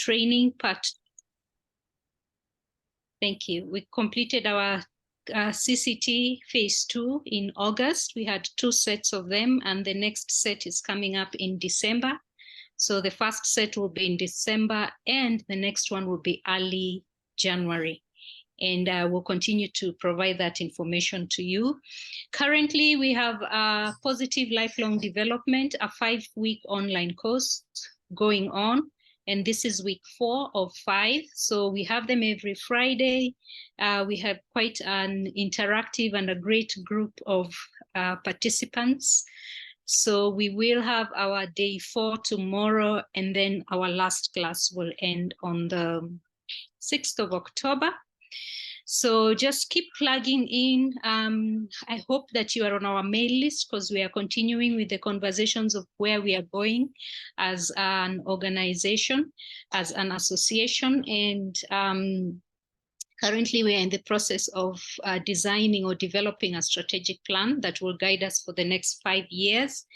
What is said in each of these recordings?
training part. Thank you. We completed our CCT phase 2 in August. We had 2 sets of them, and the next set is coming up in December. So the first set will be in December, and the next one will be early January. And we'll continue to provide that information to you. Currently, we have a Positive Lifelong Development, a 5-week online course going on. And this is week 4 of 5. So we have them every Friday. We have quite an interactive and a great group of participants. So we will have our day 4 tomorrow, and then our last class will end on the 6th of October. So just keep plugging in. I hope that you are on our mail list, because we are continuing with the conversations of where we are going as an organization, as an association. And currently we are in the process of designing or developing a strategic plan that will guide us for the next 5 years.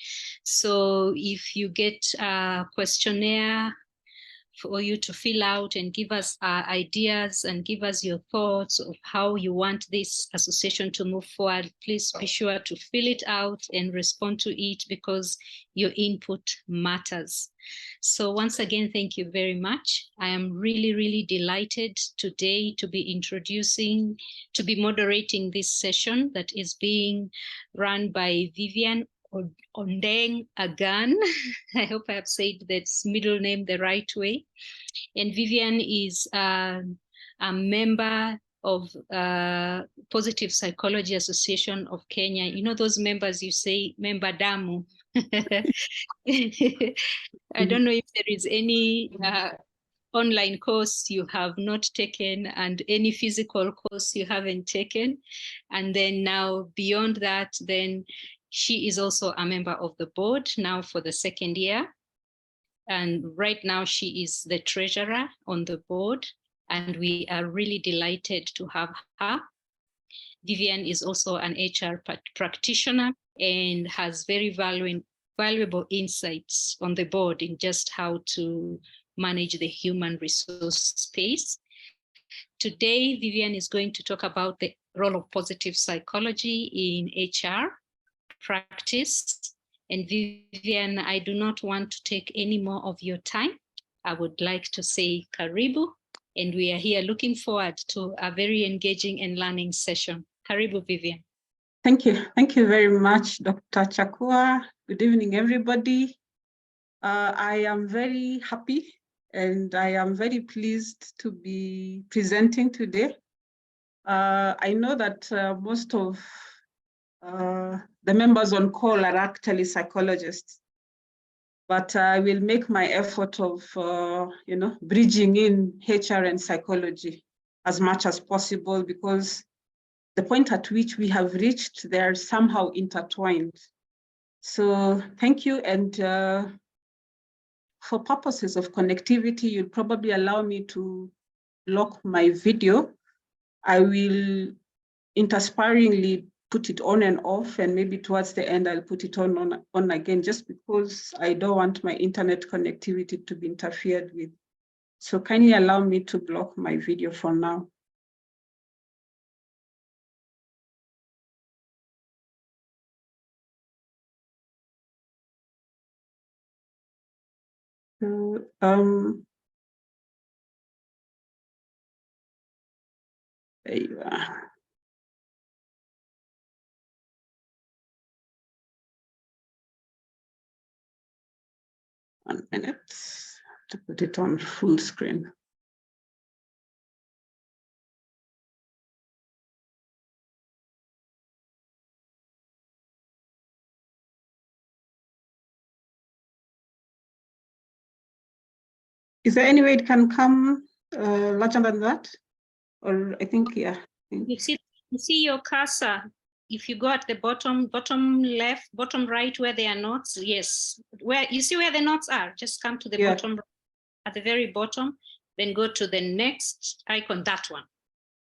So if you get a questionnaire for you to fill out and give us ideas and give us your thoughts of how you want this association to move forward, please be sure to fill it out and respond to it, because your input matters. So once again, thank you very much. I am really, really delighted today to be moderating this session that is being run by Vivian Ondeng Agan. I hope I have said that middle name the right way. And Vivian is a member of Positive Psychology Association of Kenya. You know those members, you say member damu. I don't know if there is any online course you have not taken and any physical course you haven't taken. And then now beyond that, then she is also a member of the board now for the 2nd year. And right now she is the treasurer on the board, and we are really delighted to have her. Vivian is also an HR practitioner and has very valuable insights on the board in just how to manage the human resource space. Today, Vivian is going to talk about the role of positive psychology in HR practice. And Vivian, I do not want to take any more of your time. I would like to say karibu, and we are here looking forward to a very engaging and learning session. Karibu, Vivian. Thank you. Thank you very much, Dr. Chakua. Good evening, everybody. I am very happy and I am very pleased to be presenting today. I know that most of the members on call are actually psychologists, but I will make my effort of, bridging in HR and psychology as much as possible, because the point at which we have reached, they are somehow intertwined. So thank you. And for purposes of connectivity, you'll probably allow me to lock my video. I will intersparingly put it on and off, and maybe towards the end, I'll put it on again, just because I don't want my internet connectivity to be interfered with. So kindly allow me to block my video for now. So, there you are. 1 minute to put it on full screen. Is there any way it can come larger than that? Or I think, yeah. You see your cursor. If you go at the bottom left, bottom right, where there are notes, yes. Where you see where the notes are, just come to the bottom right, at the very bottom, then go to the next icon, that one.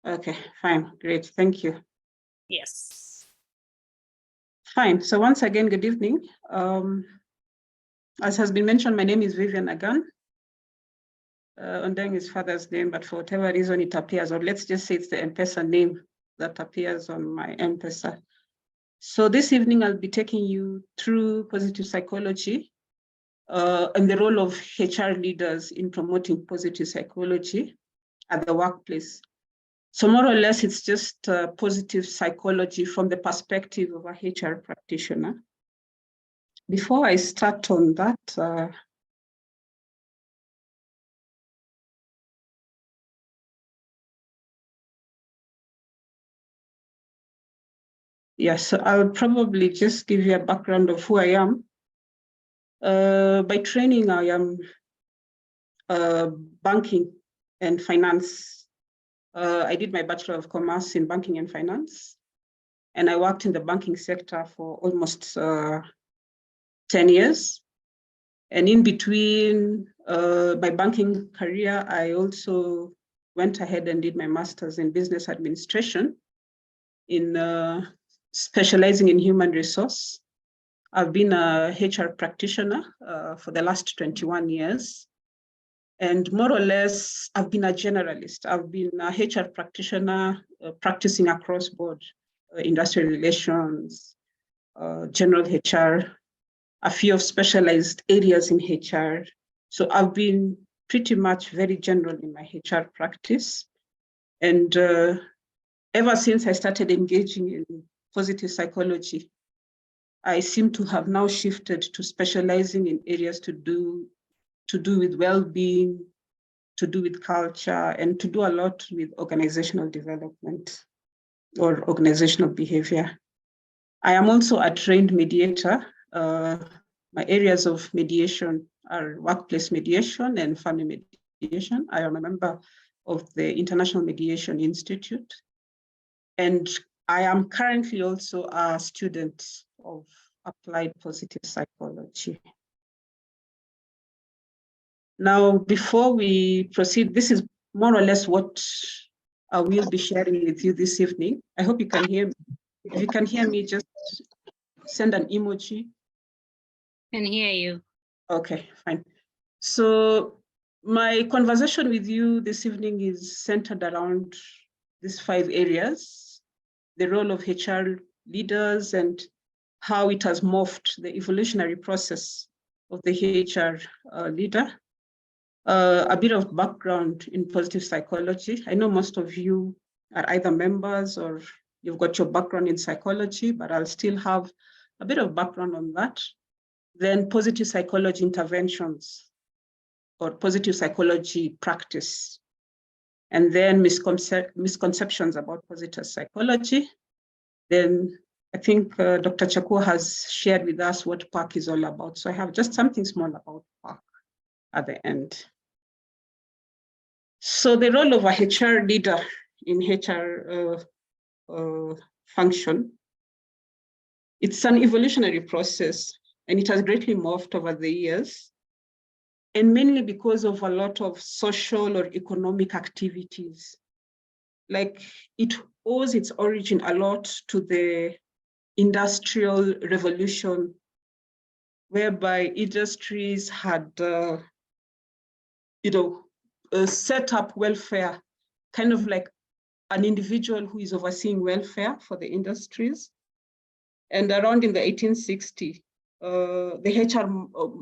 Okay, fine, great, thank you. Yes. Fine, so once again, good evening. As has been mentioned, my name is Vivian Agan. Ondeng is father's name, but for whatever reason it appears, or let's just say it's the M-Pesa name that appears on my M-Pesa. So this evening I'll be taking you through positive psychology and the role of HR leaders in promoting positive psychology at the workplace. So more or less, it's just positive psychology from the perspective of a HR practitioner. Before I start on that, yes, so I'll probably just give you a background of who I am. By training, I am banking and finance. I did my Bachelor of Commerce in banking and finance, and I worked in the banking sector for almost 10 years. And in between my banking career, I also went ahead and did my master's in business administration in specializing in human resource. I've been a HR practitioner for the last 21 years. And more or less, I've been a generalist. I've been a HR practitioner practicing across board, industrial relations, general HR, a few of specialized areas in HR. So I've been pretty much very general in my HR practice. And ever since I started engaging in positive psychology, I seem to have now shifted to specializing in areas to do with well-being, to do with culture, and to do a lot with organizational development or organizational behavior. I am also a trained mediator. My areas of mediation are workplace mediation and family mediation. I am a member of the International Mediation Institute. And I am currently also a student of applied positive psychology. Now, before we proceed, this is more or less what I will be sharing with you this evening. I hope you can hear me. If you can hear me, just send an emoji. Can hear you. Okay, fine. So my conversation with you this evening is centered around these 5 areas: the role of HR leaders and how it has morphed, the evolutionary process of the HR leader. A bit of background in positive psychology. I know most of you are either members or you've got your background in psychology, but I'll still have a bit of background on that. Then positive psychology interventions or positive psychology practice. And then misconceptions about positive psychology. Then I think Dr. Chakua has shared with us what PARC is all about. So I have just something small about PARC at the end. So the role of a HR leader in HR function, it's an evolutionary process, and it has greatly morphed over the years, and mainly because of a lot of social or economic activities. Like, it owes its origin a lot to the Industrial Revolution, whereby industries had, set up welfare, kind of like an individual who is overseeing welfare for the industries. And around in the 1860s, the HR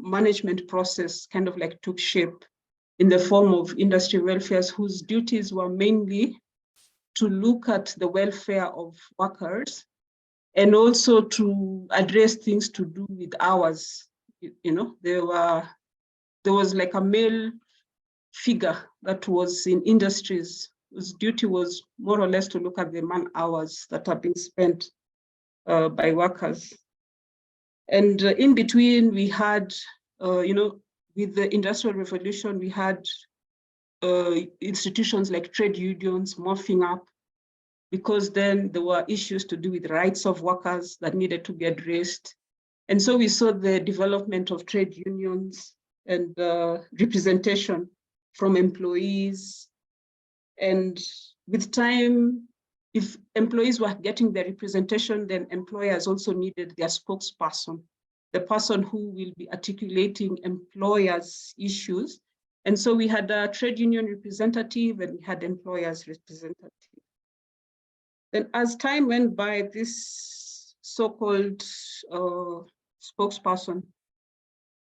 management process kind of like took shape in the form of industry welfares, whose duties were mainly to look at the welfare of workers and also to address things to do with hours. There was like a male figure that was in industries whose duty was more or less to look at the man hours that are being spent by workers. And in between, we had, with the Industrial Revolution, we had institutions like trade unions morphing up, because then there were issues to do with rights of workers that needed to be addressed. And so we saw the development of trade unions and representation from employees. And with time, if employees were getting their representation, then employers also needed their spokesperson, the person who will be articulating employers' issues And so we had a trade union representative and we had employers representative. Then as time went by, this so-called spokesperson,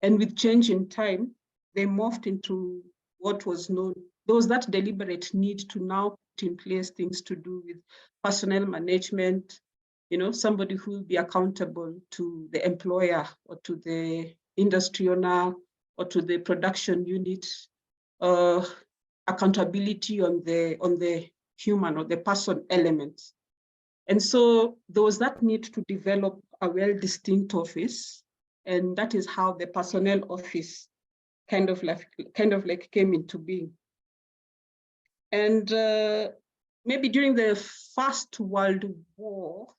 and with change in time, they morphed into what was known. There was that deliberate need to now put in place things to do with personnel management, somebody who will be accountable to the employer or to the industry owner or to the production unit, accountability on the human or the person element. And so there was that need to develop a well-distinct office, and that is how the personnel office kind of like came into being. And maybe during the First World War,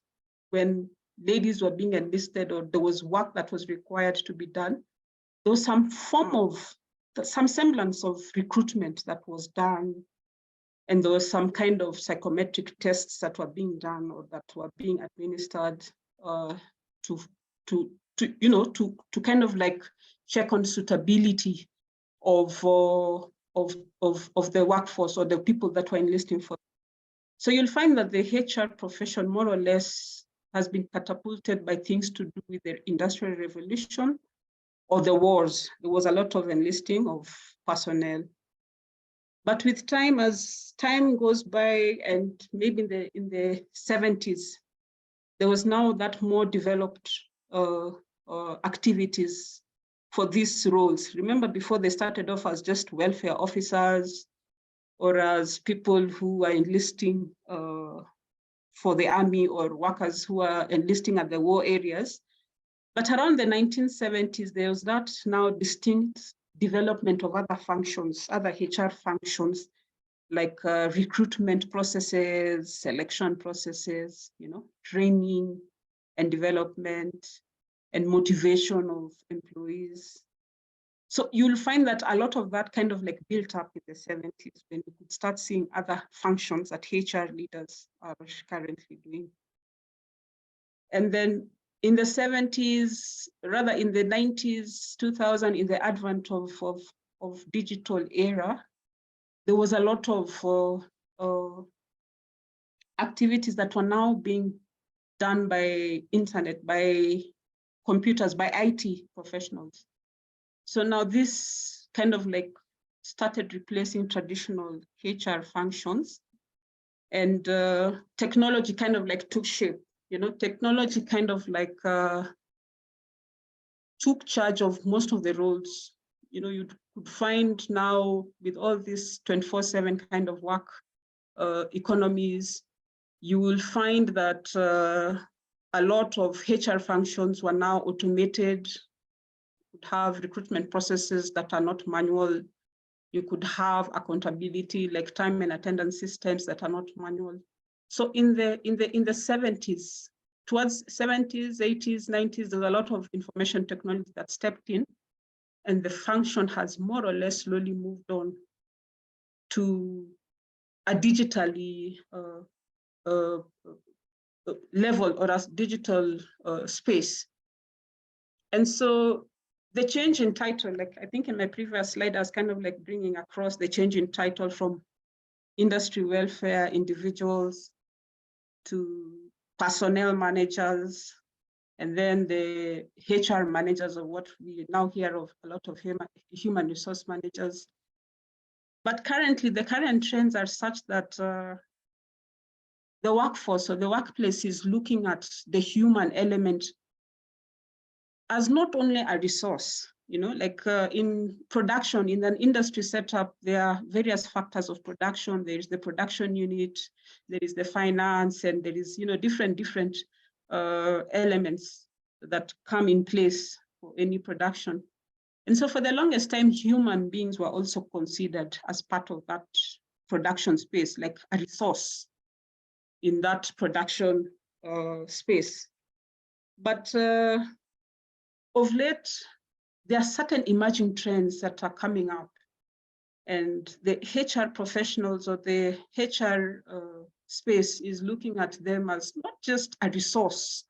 when ladies were being enlisted or there was work that was required to be done, there was some semblance of recruitment that was done. And there was some kind of psychometric tests that were being done or that were being administered to kind of like check on suitability of the workforce or the people that were enlisting for. So you'll find that the HR profession more or less has been catapulted by things to do with the Industrial Revolution or the wars. There was a lot of enlisting of personnel. But with time, as time goes by, and maybe in the 70s, there was now that more developed activities for these roles. Remember, before they started off as just welfare officers or as people who are enlisting for the army or workers who are enlisting at the war areas. But around the 1970s, there was that now distinct development of other functions, other HR functions, like recruitment processes, selection processes, training and development and motivation of employees. So you'll find that a lot of that kind of like built up in the 70s when you could start seeing other functions that HR leaders are currently doing. And then in the 70s, rather in the 90s, 2000, in the advent of digital era, there was a lot of activities that were now being done by internet, by computers, by IT professionals. So now this kind of like started replacing traditional HR functions, and technology kind of like took shape. Technology kind of like took charge of most of the roles. You could find now with all this 24/7 kind of work economies, you will find that a lot of HR functions were now automated. You could have recruitment processes that are not manual. You could have accountability, like time and attendance systems that are not manual. So in the 70s, towards 70s, 80s, 90s, there's a lot of information technology that stepped in, and the function has more or less slowly moved on to a digitally level or as digital space. And so the change in title, like I think in my previous slide, I was kind of like bringing across the change in title from industry welfare individuals to personnel managers, and then the HR managers, of what we now hear of, a lot of human resource managers. But currently, the current trends are such that the workforce or the workplace is looking at the human element as not only a resource, like in production, in an industry setup, there are various factors of production. There is the production unit, there is the finance, and there is, different elements that come in place for any production. And so for the longest time, human beings were also considered as part of that production space, like a resource in that production space. But of late, there are certain emerging trends that are coming up, and the HR professionals or the HR space is looking at them as not just a resource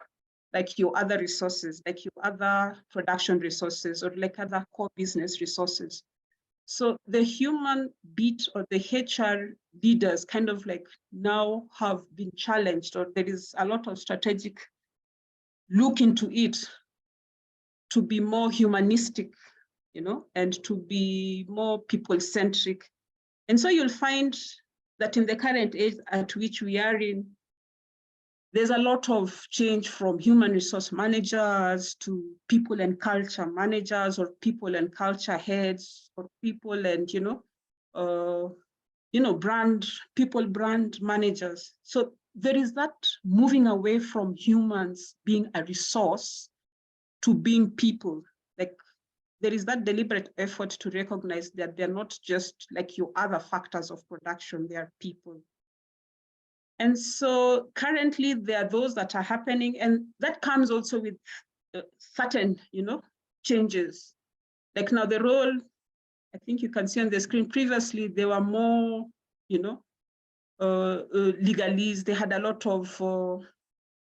like your other resources, like your other production resources, or like other core business resources, So the human bit or the HR leaders kind of like now have been challenged, or there is a lot of strategic look into it to be more humanistic, and to be more people-centric. And so you'll find that in the current age at which we are in, there's a lot of change from human resource managers to people and culture managers, or people and culture heads, or people and, brand managers. So there is that moving away from humans being a resource to being people. Like, there is that deliberate effort to recognize that they're not just like your other factors of production, they are people. And so currently there are those that are happening, and that comes also with certain, changes. Like now the role, I think you can see on the screen, previously there were more, legalese. They had a lot of,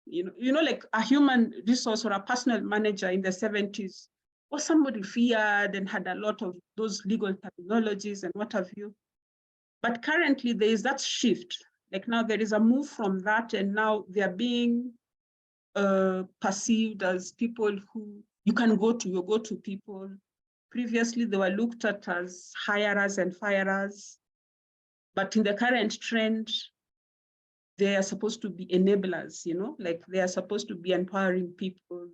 like a human resource or a personal manager in the 70s was somebody feared and had a lot of those legal terminologies and what have you. But currently there is that shift. Like now there is a move from that, and now they are being perceived as people who you can go to, you go-to people. Previously, they were looked at as hirers and firers. But in the current trend, they are supposed to be enablers, like they are supposed to be empowering people.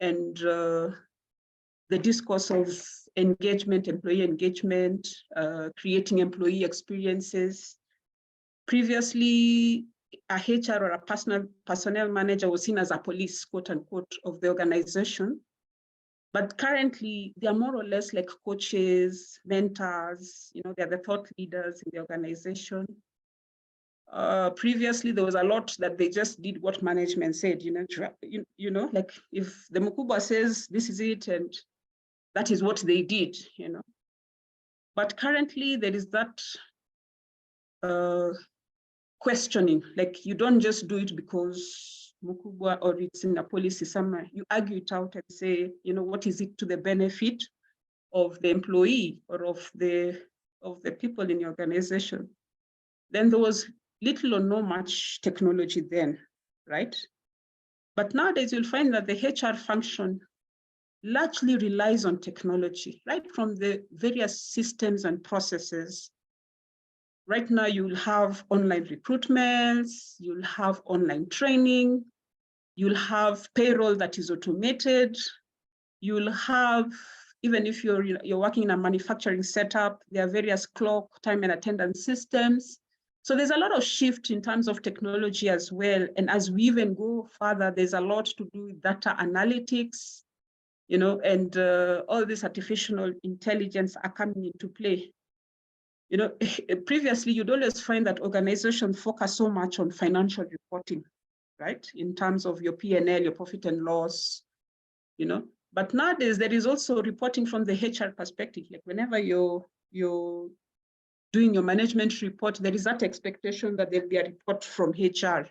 And the discourse of engagement, employee engagement, creating employee experiences. Previously, a HR or a personnel manager was seen as a police, quote unquote, of the organization. But currently, they are more or less like coaches, mentors, they're the thought leaders in the organization. Previously, there was a lot that they just did what management said, like if the Mukubwa says this is it, and that is what they did, But currently, there is that questioning, like you don't just do it because Mukubwa or it's in a policy somewhere. You argue it out and say, what is it to the benefit of the employee or of the people in your organization? Then there was little or no much technology then, right? But nowadays you'll find that the HR function largely relies on technology, right from the various systems and processes. Right now, you'll have online recruitments, you'll have online training, you'll have payroll that is automated, you'll have, even if you're working in a manufacturing setup, there are various clock, time and attendance systems. So there's a lot of shift in terms of technology as well. And as we even go further, there's a lot to do with data analytics, and all this artificial intelligence are coming into play. Previously, you'd always find that organizations focus so much on financial reporting, right? In terms of your P&L, your profit and loss, But nowadays, there is also reporting from the HR perspective. Like whenever you're doing your management report, there is that expectation that there'll be a report from HR.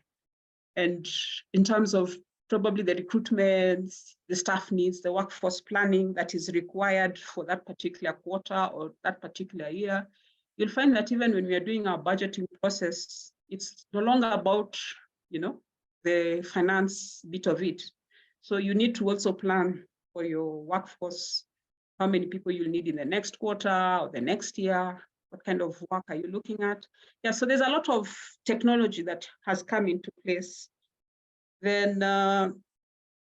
And in terms of probably the recruitment, the staff needs, the workforce planning that is required for that particular quarter or that particular year, you'll find that even when we are doing our budgeting process, it's no longer about, the finance bit of it. So you need to also plan for your workforce, how many people you'll need in the next quarter or the next year, what kind of work are you looking at? Yeah, so there's a lot of technology that has come into place. Then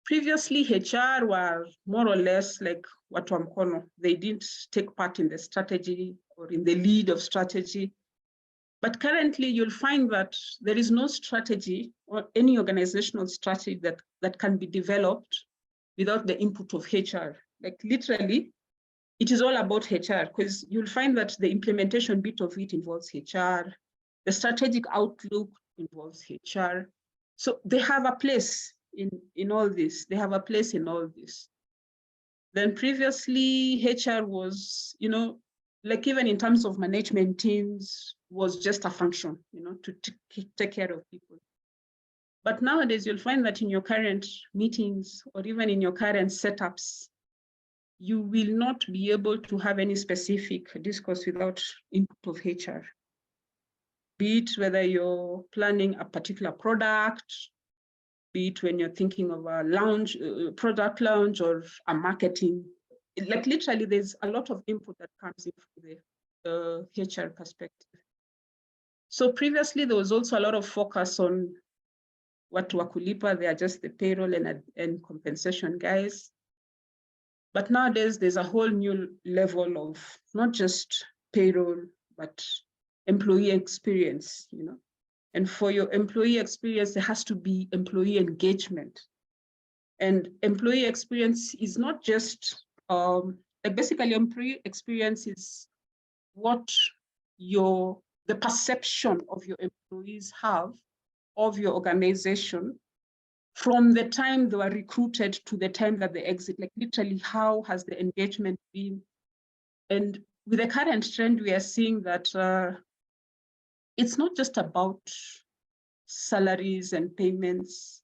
previously, HR were more or less like watu wa mkono. They didn't take part in the strategy or in the lead of strategy. But currently, you'll find that there is no strategy or any organizational strategy that can be developed without the input of HR. Like literally, it is all about HR, because you'll find that the implementation bit of it involves HR. The strategic outlook involves HR. So they have a place in all this. They have a place in all this. Then previously, HR was, like even in terms of management teams, was just a function, to take care of people. But nowadays, you'll find that in your current meetings or even in your current setups, you will not be able to have any specific discourse without input of HR. Be it whether you're planning a particular product, be it when you're thinking of a launch, product launch, or a marketing. Like literally, there's a lot of input that comes in from the HR perspective. So previously, there was also a lot of focus on what Wakulipa, they are just the payroll and compensation guys. But nowadays, there's a whole new level of not just payroll, but employee experience, you know. And for your employee experience, there has to be employee engagement. And employee experience is not just, like basically employee experience is what the perception of your employees have of your organization from the time they were recruited to the time that they exit, like literally how has the engagement been? And with the current trend, we are seeing that it's not just about salaries and payments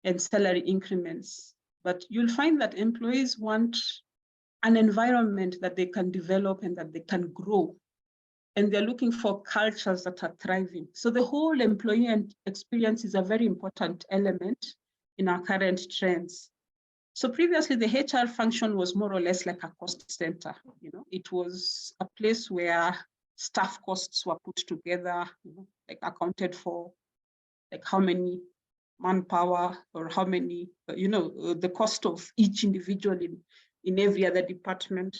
and salary increments, but you'll find that employees want an environment that they can develop and that they can grow. And they're looking for cultures that are thriving. So the whole employee experience is a very important element in our current trends. So previously, the HR function was more or less like a cost center. You know, it was a place where staff costs were put together, you know, like accounted for, like how many manpower or how many, you know, the cost of each individual in every other department.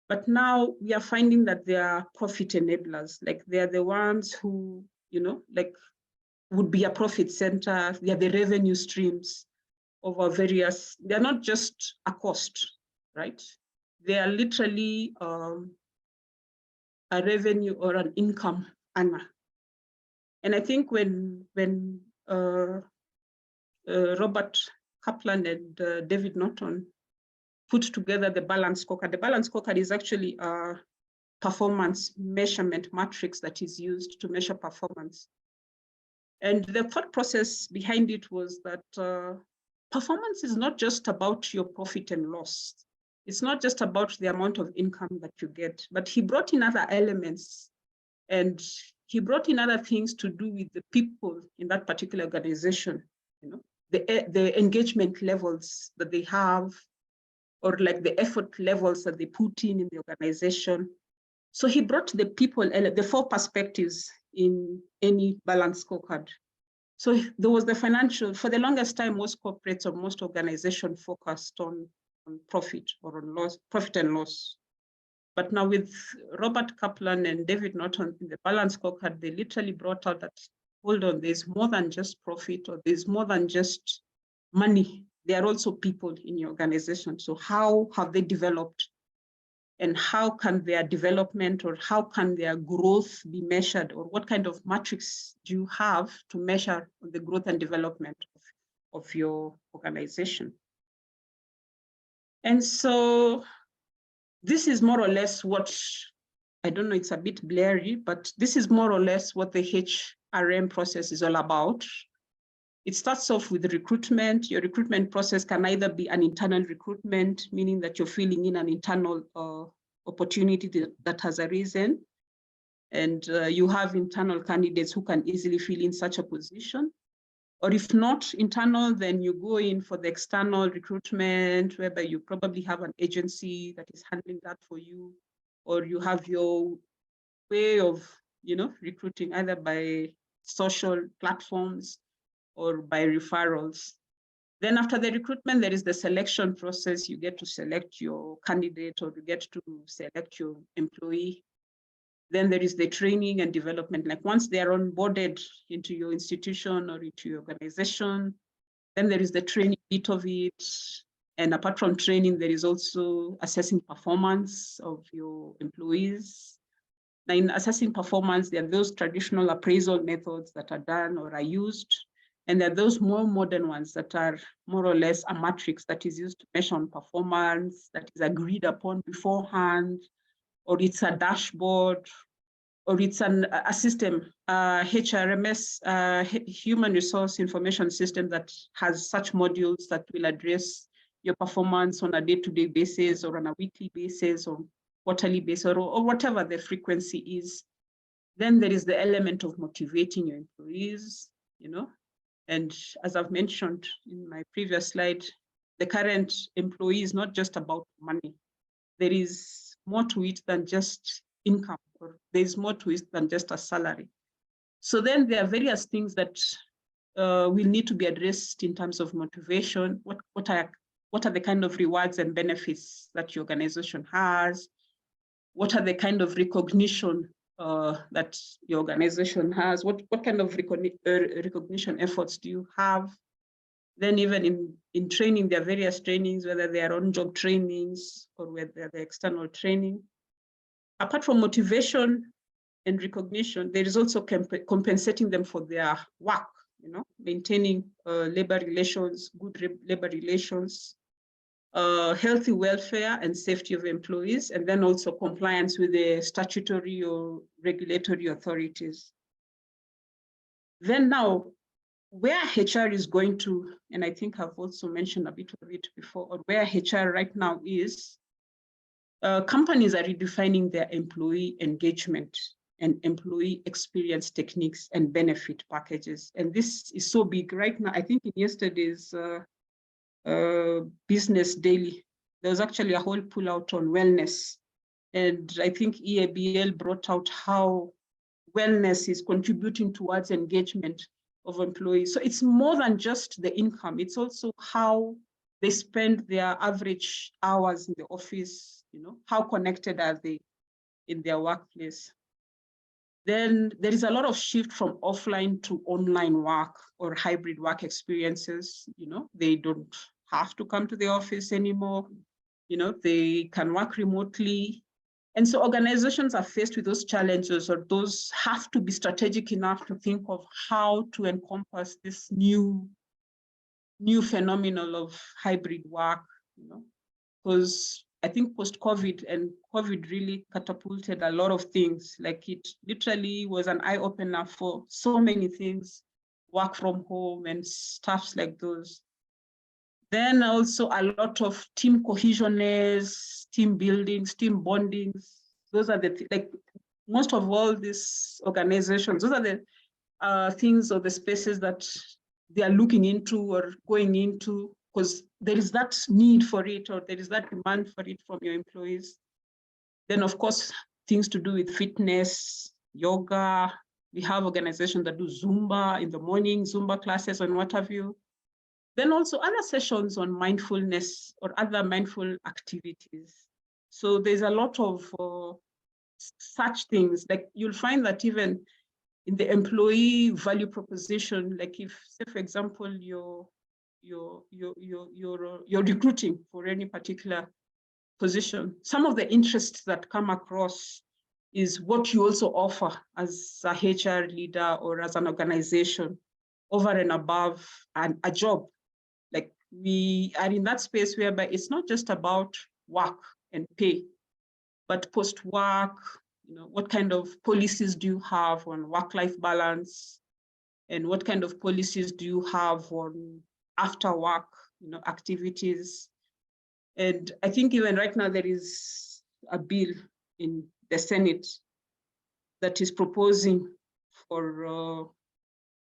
But now we are finding that they are profit enablers. Like they are the ones who, you know, like would be a profit center. They are the revenue streams over various, they're not just a cost, right? They are literally a revenue or an income earner. And I think when Robert Kaplan and David Norton put together the balance scorecard. The balance scorecard is actually a performance measurement matrix that is used to measure performance. And the thought process behind it was that performance is not just about your profit and loss. It's not just about the amount of income that you get, but he brought in other elements and he brought in other things to do with the people in that particular organization, you know, the engagement levels that they have, or like the effort levels that they put in the organization. So he brought the people, the 4 perspectives in any balance scorecard. So there was the financial, for the longest time, most corporates or most organizations focused on profit or on loss, profit and loss. But now with Robert Kaplan and David Norton in the balance scorecard, they literally brought out that, hold on, there's more than just profit, or there's more than just money. There are also people in your organization. So how have they developed? And how can their development or how can their growth be measured? Or what kind of metrics do you have to measure the growth and development of your organization? And so this is more or less what, I don't know, it's a bit blurry, but this is more or less what the HRM process is all about. It starts off with recruitment. Your recruitment process can either be an internal recruitment, meaning that you're filling in an internal opportunity that has arisen, and you have internal candidates who can easily fill in such a position. Or if not internal, then you go in for the external recruitment, whereby you probably have an agency that is handling that for you, or you have your way of, you know, recruiting either by social platforms or by referrals. Then after the recruitment, there is the selection process. You get to select your candidate, or you get to select your employee. Then there is the training and development. Like once they are onboarded into your institution or into your organization, then there is the training bit of it. And apart from training, there is also assessing performance of your employees. Now in assessing performance, there are those traditional appraisal methods that are done or are used. And there are those more modern ones that are more or less a matrix that is used to measure on performance, that is agreed upon beforehand, or it's a dashboard, or it's a system, HRMS, Human Resource Information System, that has such modules that will address your performance on a day-to-day basis or on a weekly basis or quarterly basis or whatever the frequency is. Then there is the element of motivating your employees, and as I've mentioned in my previous slide, the current employee is not just about money. There is more to it than just income, or there's more to it than just a salary. So then there are various things that will need to be addressed in terms of motivation. What are the kind of rewards and benefits that your organization has? What are the kind of recognition that your organization has? What kind of recognition efforts do you have? Then even in training, there are various trainings, whether they are on-job trainings or whether they're external training. Apart from motivation and recognition, there is also compensating them for their work, maintaining labor relations, good labor relations, healthy welfare and safety of employees, and then also compliance with the statutory or regulatory authorities. Then now, where HR is going to, and I think I've also mentioned a bit of it before, or where HR right now is, companies are redefining their employee engagement and employee experience techniques and benefit packages. And this is so big right now. I think in yesterday's Business Daily, there was actually a whole pull out on wellness. And I think EABL brought out how wellness is contributing towards engagement of employees. So it's more than just the income, it's also how they spend their average hours in the office, how connected are they in their workplace. Then there is a lot of shift from offline to online work or hybrid work experiences. They don't have to come to the office anymore. They can work remotely. And so organizations are faced with those challenges, or those have to be strategic enough to think of how to encompass this new phenomenon of hybrid work, because I think post-COVID, and COVID really catapulted a lot of things. Like, it literally was an eye-opener for so many things, work from home and stuffs like those. Then also a lot of team cohesionness, team buildings, team bondings. Those are the like most of all these organizations, those are the things or the spaces that they are looking into or going into, because there is that need for it, or there is that demand for it from your employees. Then, of course, things to do with fitness, yoga. We have organizations that do Zumba in the morning, Zumba classes and what have you. Then also other sessions on mindfulness or other mindful activities. So there's a lot of such things. Like, you'll find that even in the employee value proposition, like if, say, for example, you're recruiting for any particular position, some of the interests that come across is what you also offer as a HR leader or as an organization over and above a job. Like, we are in that space whereby it's not just about work and pay, but post-work, what kind of policies do you have on work-life balance, and what kind of policies do you have on after work, activities. And I think even right now there is a bill in the Senate that is proposing for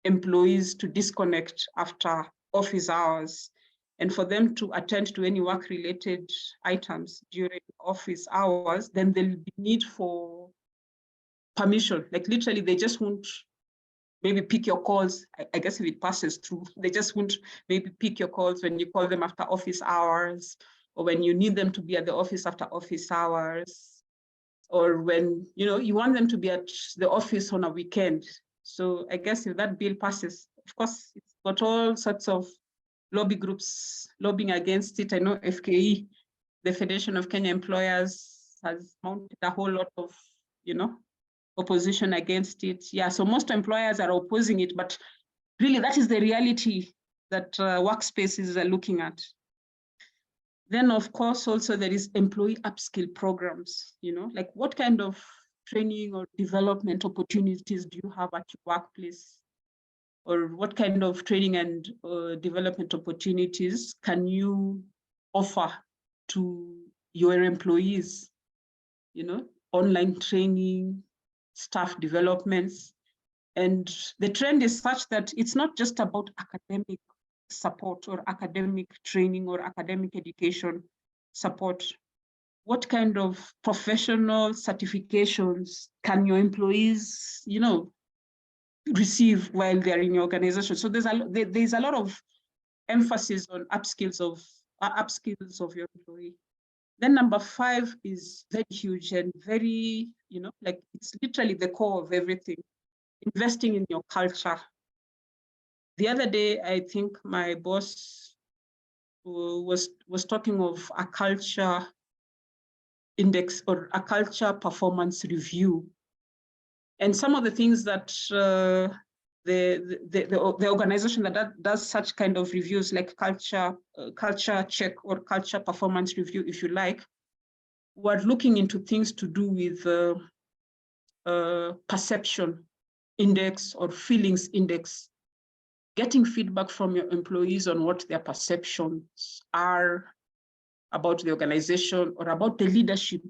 employees to disconnect after office hours, and for them to attend to any work-related items during office hours. Then there'll be need for permission. Like, literally, they just won't maybe pick your calls. I guess if it passes through, they just won't maybe pick your calls when you call them after office hours, or when you need them to be at the office after office hours, or when you want them to be at the office on a weekend. So I guess if that bill passes, of course, it's got all sorts of lobby groups lobbying against it. I know FKE, the Federation of Kenya Employers, has mounted a whole lot of, opposition against it. Yeah, so most employers are opposing it, but really that is the reality that workspaces are looking at. Then, of course, also there is employee upskill programs, like what kind of training or development opportunities do you have at your workplace? Or what kind of training and development opportunities can you offer to your employees, online training, staff developments. And the trend is such that it's not just about academic support or academic training or academic education support. What kind of professional certifications can your employees, receive while they're in your organization? So there's a lot of emphasis on upskills of your employee. Then number 5 is very huge and very, like it's literally the core of everything. Investing in your culture. The other day, I think my boss was talking of a culture index or a culture performance review. And some of the things that the organization that does such kind of reviews, like culture check or culture performance review, if you like, we're looking into things to do with perception index or feelings index, getting feedback from your employees on what their perceptions are about the organization or about the leadership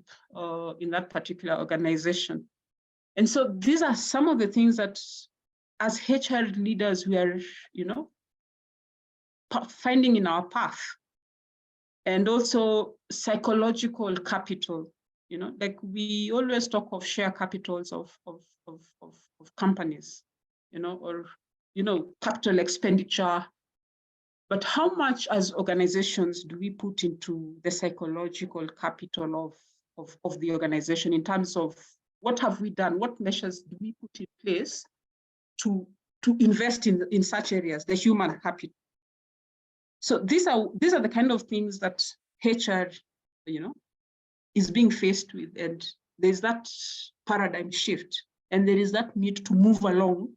in that particular organization. And so these are some of the things that as HR leaders, we are, finding in our path. And also psychological capital, like we always talk of share capitals of companies, or, capital expenditure. But how much as organizations do we put into the psychological capital of the organization in terms of what have we done? What measures do we put in place to invest in such areas, the human capital? So these are the kind of things that HR, is being faced with, and there's that paradigm shift, and there is that need to move along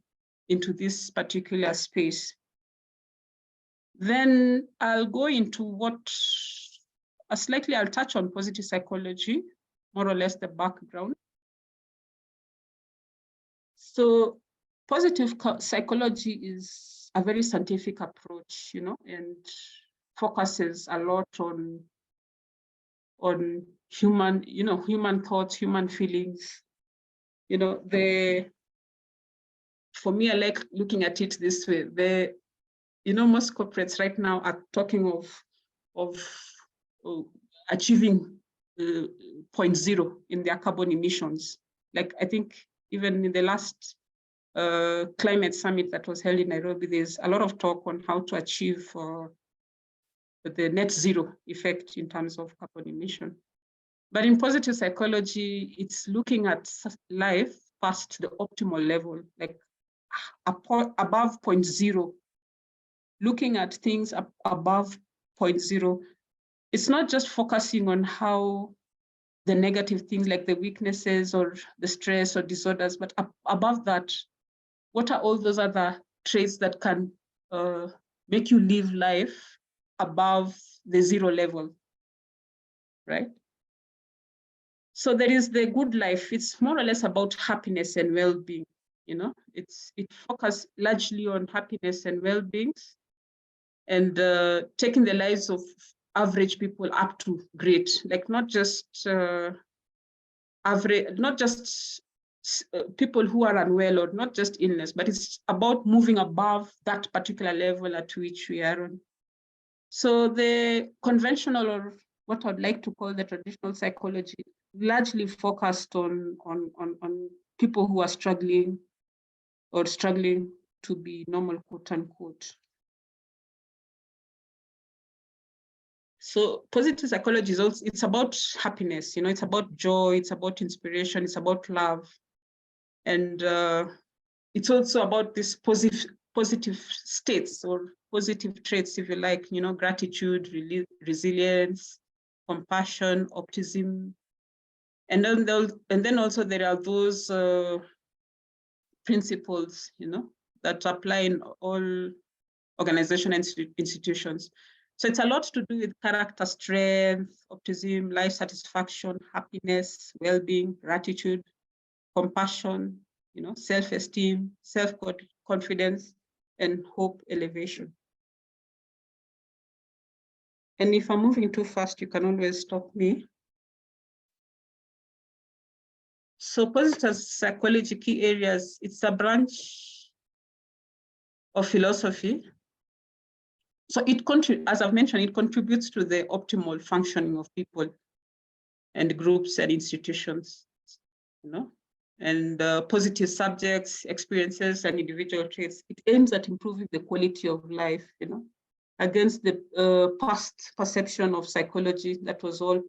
into this particular space. Then I'll go into I'll touch on positive psychology, more or less the background. So positive psychology is a very scientific approach, and focuses a lot on human, human thoughts, human feelings. For me, I like looking at it this way. Most corporates right now are talking of achieving 0.0 in their carbon emissions. Like I think even in the last climate summit that was held in Nairobi, there's a lot of talk on how to achieve the net zero effect in terms of carbon emission. But in positive psychology, it's looking at life past the optimal level, like above 0.0, looking at things above 0.0. It's not just focusing on how the negative things like the weaknesses or the stress or disorders, but above that, what are all those other traits that can make you live life above the 0 level, right? So there is the good life. It's more or less about happiness and well-being. It focuses largely on happiness and well-being, and taking the lives of average people up to great, like not just average, not just people who are unwell or not just illness, but it's about moving above that particular level at which we are on. So the conventional, or what I'd like to call the traditional psychology, largely focused on people who are struggling to be normal, quote unquote. So positive psychology is also, it's about happiness, it's about joy, it's about inspiration, it's about love. And it's also about this positive states or positive traits, if you like, gratitude, resilience, compassion, optimism. And then also there are those principles, that apply in all organizations and institutions. So it's a lot to do with character strength, optimism, life satisfaction, happiness, well-being, gratitude, compassion, self-esteem, self-confidence, and hope elevation. And if I'm moving too fast, you can always stop me. So positive psychology key areas, it's a branch of philosophy. So it as I've mentioned, it contributes to the optimal functioning of people and groups and institutions, you know, and positive subjects, experiences, and individual traits. It aims at improving the quality of life, you know, against the past perception of psychology that was all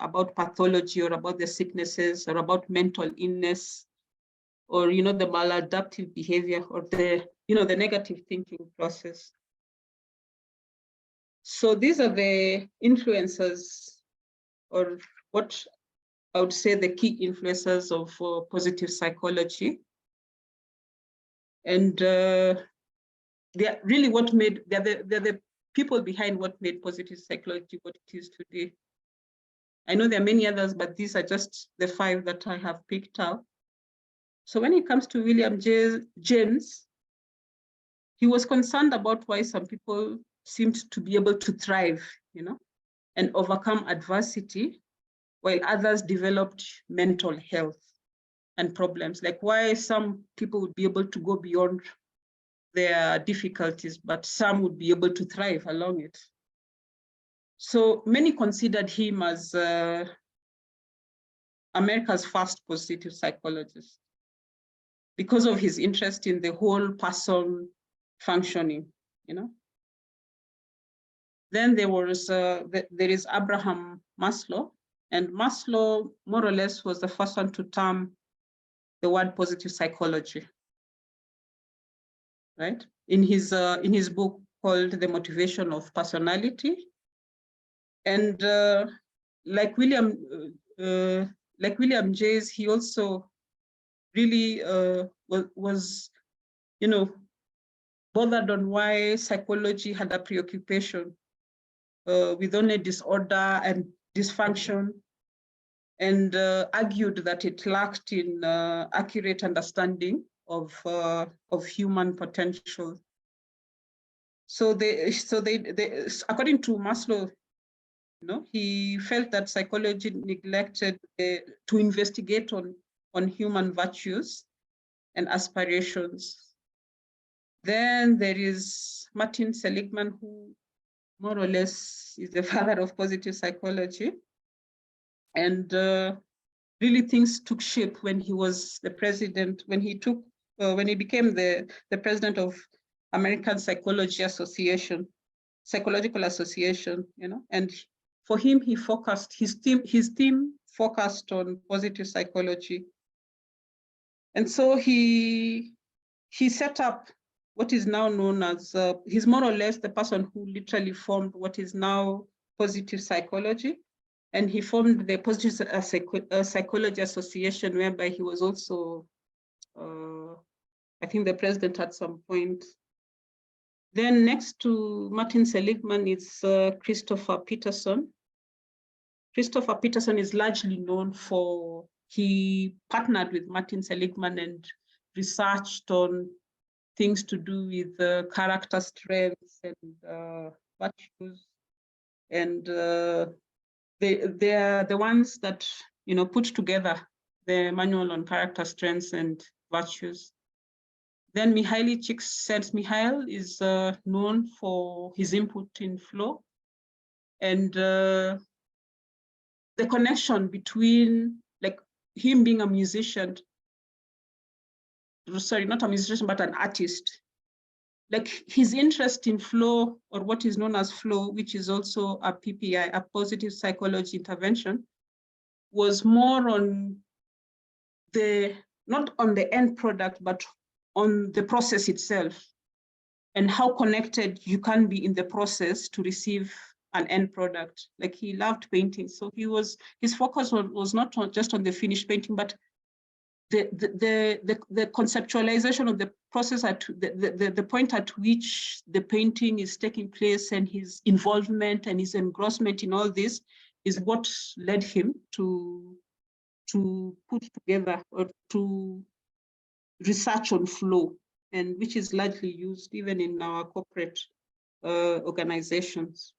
about pathology or about the sicknesses or about mental illness or, you know, the maladaptive behavior or the, you know, the negative thinking process. So these are the influencers, or what I would say the key influencers of positive psychology. And they're really what made, they're the people behind what made positive psychology what it is today. I know there are many others, but these are just the 5 that I have picked out. So when it comes to William James, he was concerned about why some people seemed to be able to thrive, you know, and overcome adversity, while others developed mental health and problems, like why some people would be able to go beyond their difficulties, but some would be able to thrive along it. So many considered him as America's first positive psychologist because of his interest in the whole person functioning, you know. Then there is Abraham Maslow, and Maslow more or less was the first one to term the word positive psychology, right? In his book called The Motivation of Personality. And like William James, he also really was, you know, bothered on why psychology had a preoccupation with only disorder and dysfunction, and argued that it lacked in accurate understanding of human potential. So according to Maslow, you know, he felt that psychology neglected to investigate on human virtues and aspirations. Then there is Martin Seligman, who more or less is the father of positive psychology. And really things took shape when he was the president, when he became the president of American Psychological Association, you know. And for him, he focused, his team focused on positive psychology. And so he set up what is now known as, he's more or less the person who literally formed what is now positive psychology. And he formed the Positive Psychology Association, whereby he was also, I think, the president at some point. Then next to Martin Seligman is Christopher Peterson. Christopher Peterson is largely known for, he partnered with Martin Seligman and researched on things to do with character strengths and virtues. And they're the ones that, you know, put together the manual on character strengths and virtues. Then Mihaly Csikszentmihalyi is known for his input in flow, and the connection between, like, him being a musician, sorry, not a musician, but an artist. Like his interest in flow, or what is known as flow, which is also a PPI, a positive psychology intervention, was more on not on the end product, but on the process itself, and how connected you can be in the process to receive an end product. Like he loved painting, so his focus was not just on the finished painting, but the conceptualization of the process, at the point at which the painting is taking place, and his involvement and his engrossment in all this is what led him to put together, or to research on flow, and which is largely used even in our corporate organizations.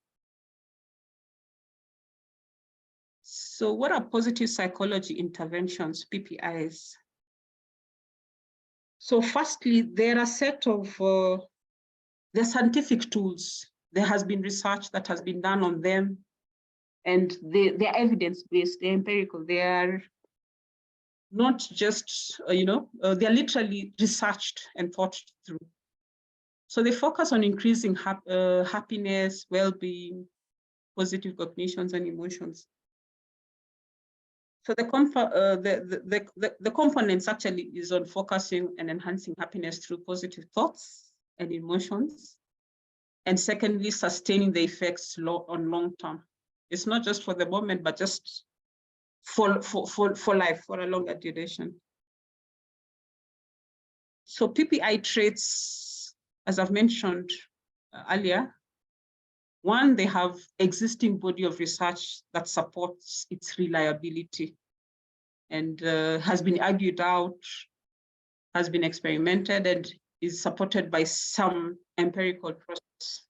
So what are positive psychology interventions, PPIs? So firstly, there are a set of the scientific tools. There has been research that has been done on them, and they're evidence-based, they're empirical, they are not just, they're literally researched and thought through. So they focus on increasing happiness, well-being, positive cognitions and emotions. So the components actually is on focusing and enhancing happiness through positive thoughts and emotions. And secondly, sustaining the effects on long term. It's not just for the moment, but just for life, for a longer duration. So PPI traits, as I've mentioned earlier, one, they have existing body of research that supports its reliability and has been argued out, has been experimented, and is supported by some empirical process.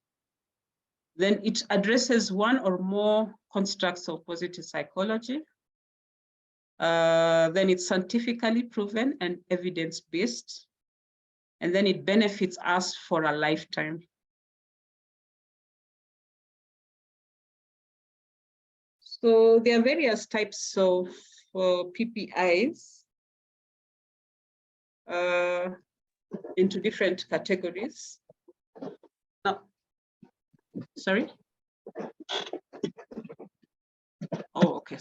Then it addresses one or more constructs of positive psychology. Then it's scientifically proven and evidence-based. And then it benefits us for a lifetime. So there are various types of PPIs into different categories. No, sorry. Oh, okay.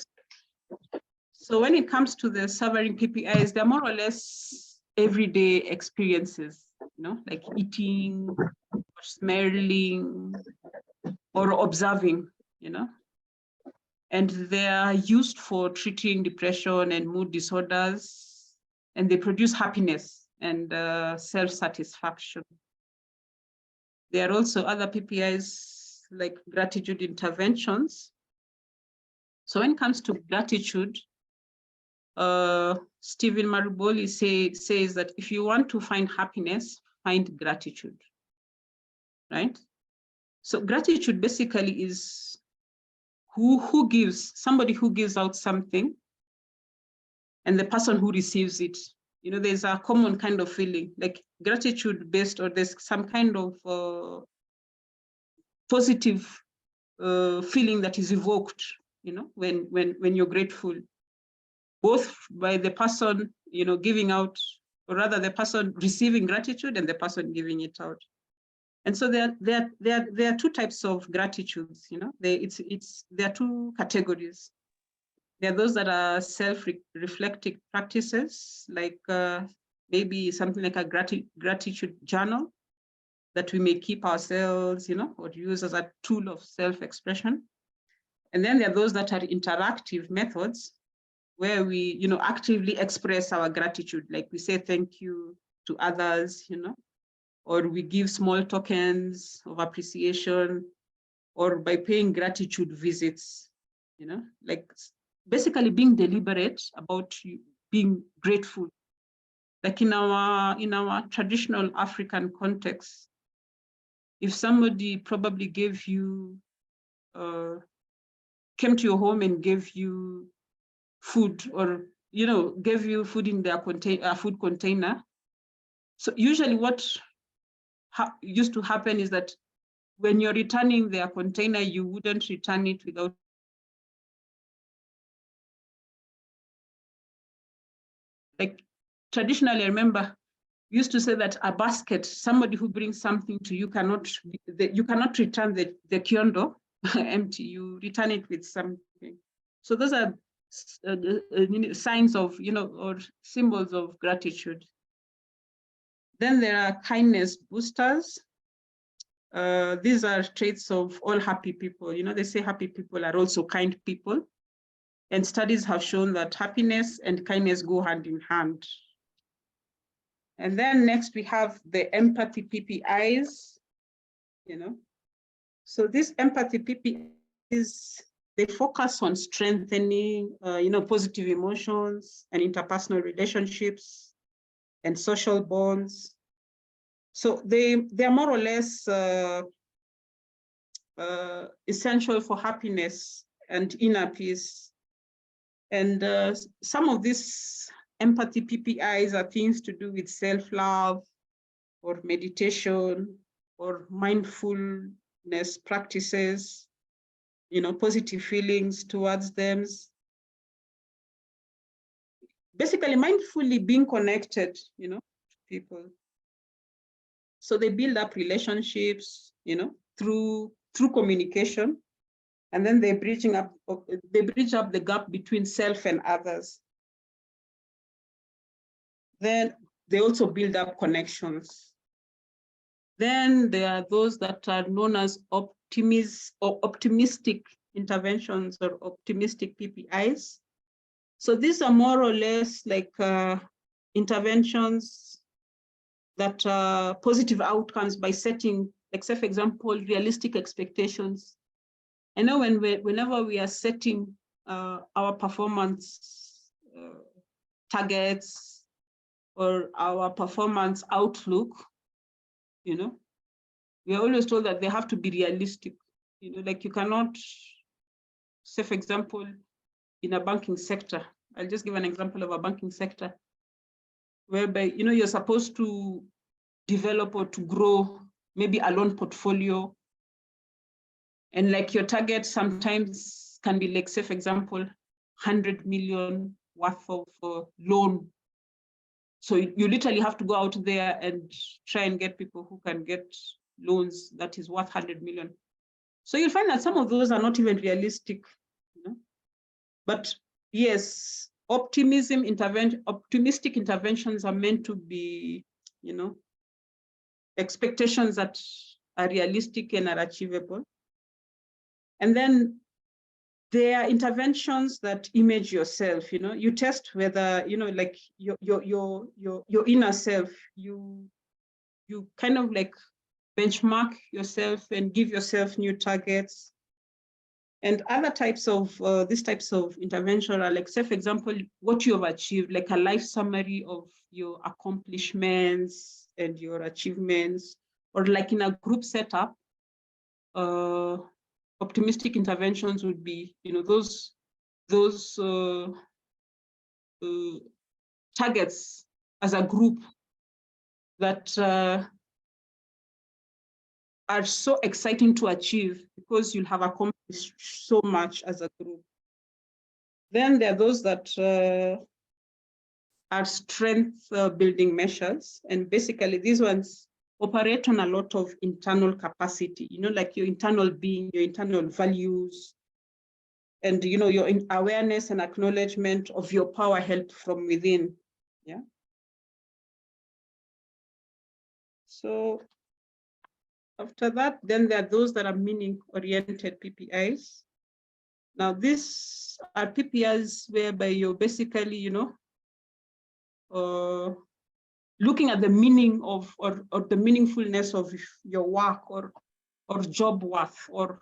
So when it comes to the sovereign PPIs, they're more or less everyday experiences, like eating, or smelling, or observing, and they are used for treating depression and mood disorders, and they produce happiness and self-satisfaction. There are also other PPIs like gratitude interventions. So when it comes to gratitude, Stephen Maruboli says that if you want to find happiness, find gratitude, right? So gratitude basically is somebody who gives out something and the person who receives it. There's a common kind of feeling like gratitude based, or there's some kind of positive feeling that is evoked, when you're grateful, both by the person, giving out, or rather the person receiving gratitude and the person giving it out. And so there are two types of gratitudes, there are two categories. There are those that are self-reflective practices, like maybe something like a gratitude journal that we may keep ourselves, or use as a tool of self-expression. And then there are those that are interactive methods where we, actively express our gratitude, like we say thank you to others, or we give small tokens of appreciation, or by paying gratitude visits, like basically being deliberate about being grateful. Like in our traditional African context, if somebody probably gave you, came to your home and gave you food, or gave you food in their food container, so usually what used to happen is that when you're returning their container, you wouldn't return it without like traditionally. I remember we used to say that a basket, somebody who brings something to you you cannot return the kiondo empty, you return it with something. So those are signs of, or symbols of gratitude. Then there are kindness boosters. These are traits of all happy people. They say happy people are also kind people. And studies have shown that happiness and kindness go hand in hand. And then next we have the empathy PPIs, So these empathy PPIs, they focus on strengthening, positive emotions and interpersonal relationships and social bonds. So they are more or less essential for happiness and inner peace. And some of these empathy PPIs are things to do with self-love or meditation or mindfulness practices, positive feelings towards them. Basically, mindfully being connected, to people. So they build up relationships, through communication, and then they bridge up the gap between self and others. Then they also build up connections. Then there are those that are known as optimistic interventions or optimistic PPIs. So these are more or less like interventions that are positive outcomes by setting, like, say, for example, realistic expectations. I know whenever we are setting our performance targets or our performance outlook, we are always told that they have to be realistic. Like, you cannot, say, for example, in a banking sector, I'll just give an example of a banking sector, whereby, you're supposed to develop or to grow maybe a loan portfolio. And like your target sometimes can be like, say, for example, 100 million worth of loan. So you literally have to go out there and try and get people who can get loans that is worth 100 million. So you'll find that some of those are not even realistic. But yes, optimistic interventions are meant to be, expectations that are realistic and are achievable. And then there are interventions that image yourself. You test whether, like your inner self, you kind of like benchmark yourself and give yourself new targets. And other types of these types of intervention are like, say, for example, what you have achieved, like a life summary of your accomplishments and your achievements, or like in a group setup, optimistic interventions would be, those targets as a group that are so exciting to achieve because you'll have accomplished so much as a group. Then there are those that are strength building measures. And basically these ones operate on a lot of internal capacity, like your internal being, your internal values, and, your awareness and acknowledgement of your power held from within. Yeah. So after that, then there are those that are meaning-oriented PPIs. Now, these are PPIs whereby you're basically, looking at the meaning of or the meaningfulness of your work or job worth or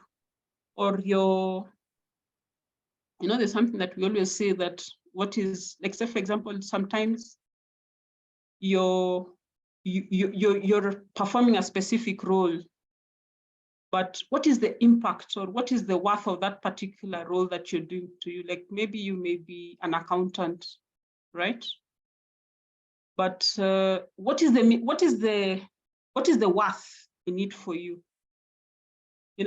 your, there's something that we always say that what is, like, say, for example, sometimes you're performing a specific role, but what is the impact or what is the worth of that particular role that you're doing to you? Like, maybe you may be an accountant, right? But what is the worth in it for you?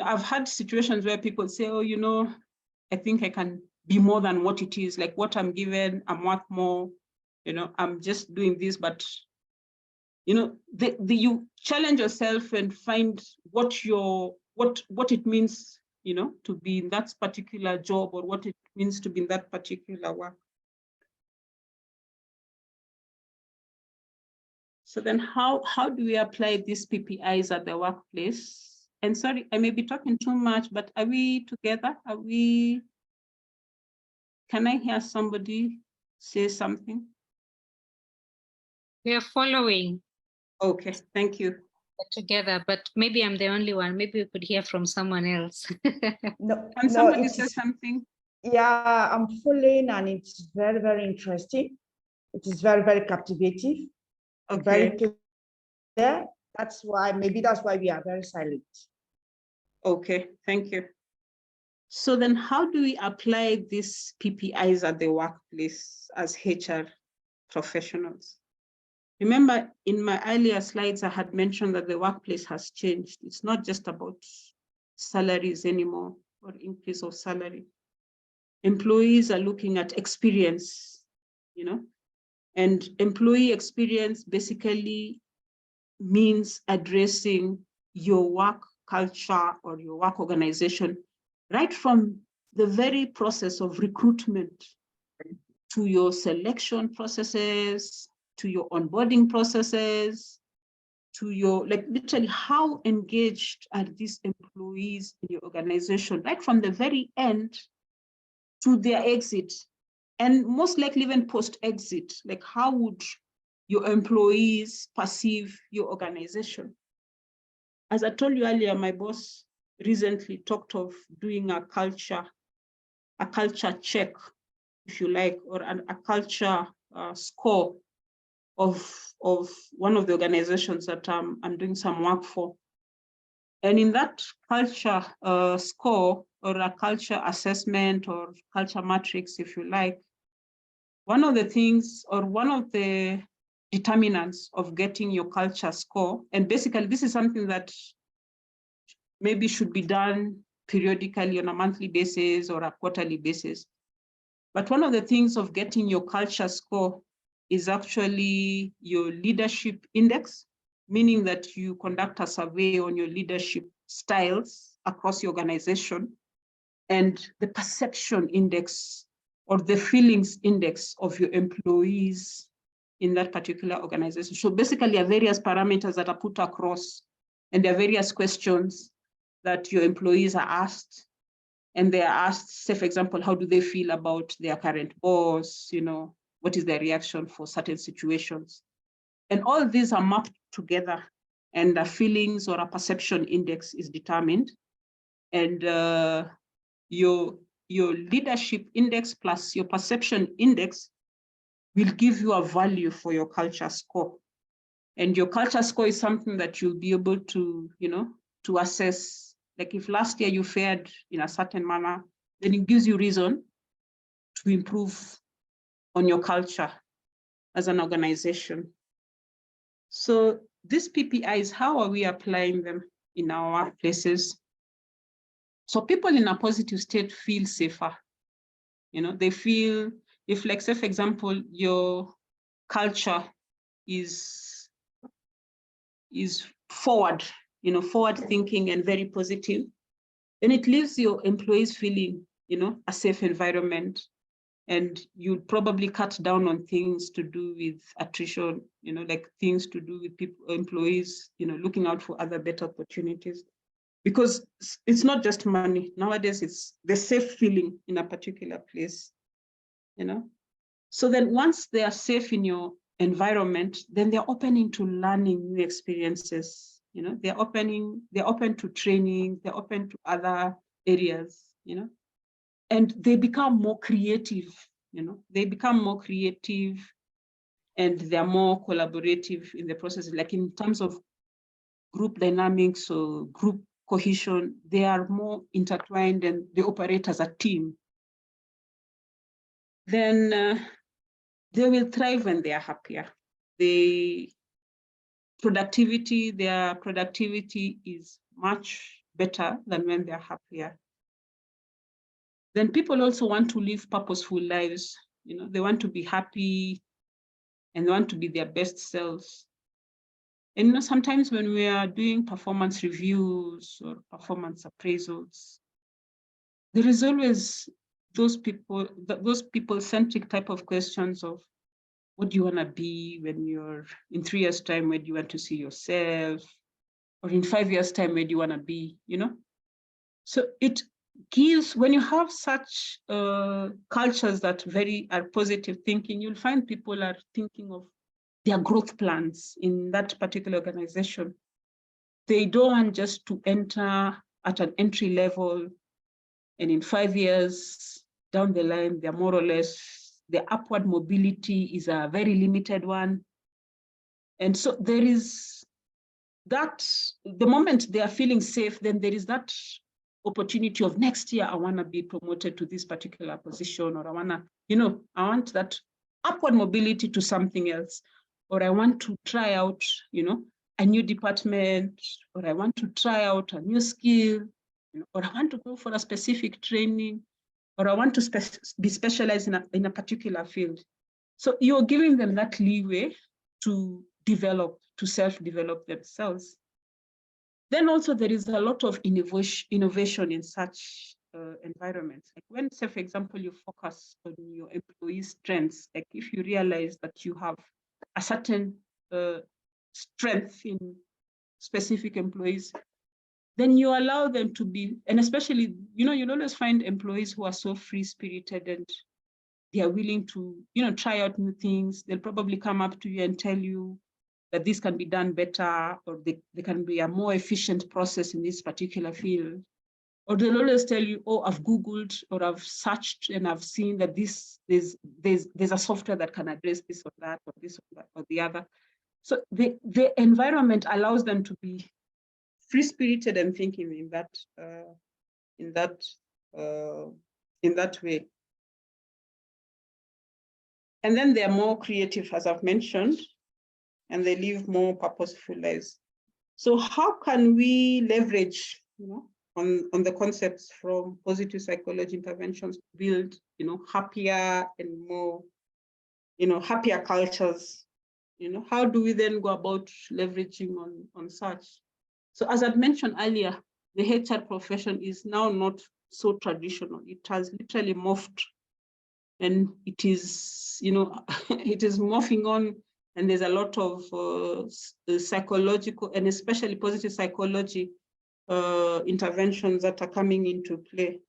I've had situations where people say, oh, I think I can be more than what it is, like what I'm given, I'm worth more, I'm just doing this, but you challenge yourself and find what it means, to be in that particular job, or what it means to be in that particular work. So then how do we apply these PPIs at the workplace? And sorry, I may be talking too much, but are we together? Can I hear somebody say something? We are following. Okay, thank you. Together, but maybe I'm the only one. Maybe we could hear from someone else. No, Can somebody say something? Yeah, I'm following, and it's very, very interesting. It is very, very captivating. Okay. Very clear. That's why we are very silent. Okay, thank you. So then how do we apply these PPIs at the workplace as HR professionals? Remember, in my earlier slides, I had mentioned that the workplace has changed. It's not just about salaries anymore or increase of salary. Employees are looking at experience, and employee experience basically means addressing your work culture or your work organization right from the very process of recruitment to your selection processes, to your onboarding processes, to your, like, literally how engaged are these employees in your organization, right from the very end to their exit, and most likely even post-exit, like how would your employees perceive your organization? As I told you earlier, my boss recently talked of doing a culture check, if you like, or a culture score of one of the organizations that I'm doing some work for. And in that culture score, or a culture assessment or culture matrix, if you like, one of the things, or one of the determinants of getting your culture score, and basically this is something that maybe should be done periodically on a monthly basis or a quarterly basis. But one of the things of getting your culture score is actually your leadership index, meaning that you conduct a survey on your leadership styles across your organization, and the perception index or the feelings index of your employees in that particular organization. So basically, there are various parameters that are put across, and there are various questions that your employees are asked. And they are asked, say, for example, how do they feel about their current boss? What is their reaction for certain situations? And all these are mapped together, and the feelings or a perception index is determined. And your leadership index plus your perception index will give you a value for your culture score. And your culture score is something that you'll be able to, to assess. Like if last year you fared in a certain manner, then it gives you reason to improve on your culture as an organization. So these PPIs, how are we applying them in our workplaces? So people in a positive state feel safer. They feel, if, like, say, for example, your culture is forward, forward thinking and very positive, then it leaves your employees feeling, a safe environment. And you'll probably cut down on things to do with attrition, like things to do with employees, looking out for other better opportunities. Because it's not just money. Nowadays, it's the safe feeling in a particular place, So then once they are safe in your environment, then they're opening to learning new experiences. They're open to training, they're open to other areas, and they become more creative, they become more creative, and they're more collaborative in the process. Like in terms of group dynamics or group cohesion, they are more intertwined and they operate as a team. Then they will thrive when they are happier. Their productivity is much better than when they're happier. Then people also want to live purposeful lives. They want to be happy and they want to be their best selves. And sometimes when we are doing performance reviews or performance appraisals, there is always those people-centric type of questions of, what do you want to be when you're in 3 years' time? Where do you want to see yourself? Or in 5 years' time, where do you want to be? So it gives, when you have such cultures that are positive thinking, you'll find people are thinking of their growth plans in that particular organization. They don't want just to enter at an entry level, and in 5 years down the line, they're more or less, the upward mobility is a very limited one. And so there is that, the moment they are feeling safe, then there is that opportunity of next year, I want to be promoted to this particular position, or I want to, I want that upward mobility to something else, or I want to try out, a new department, or I want to try out a new skill, or I want to go for a specific training, or I want to be specialized in a particular field. So you're giving them that leeway to develop, to self-develop themselves. Then also there is a lot of innovation in such environments. Like when, say, for example, you focus on your employees' strengths, like if you realize that you have a certain strength in specific employees, then you allow them to be, and especially, you'll always find employees who are so free-spirited and they are willing to, try out new things. They'll probably come up to you and tell you that this can be done better, or there can be a more efficient process in this particular field. Or they'll always tell you, oh, I've Googled or I've searched and I've seen that there's a software that can address this or that, or this or that, or the other. So the environment allows them to be free-spirited and thinking in that way. And then they're more creative, as I've mentioned, and they live more purposeful lives. So how can we leverage, on the concepts from positive psychology interventions to build, happier and more, happier cultures? How do we then go about leveraging on such? So as I'd mentioned earlier, the HR profession is now not so traditional. It has literally morphed, and it is, it is morphing on, and there's a lot of psychological and especially positive psychology interventions that are coming into play.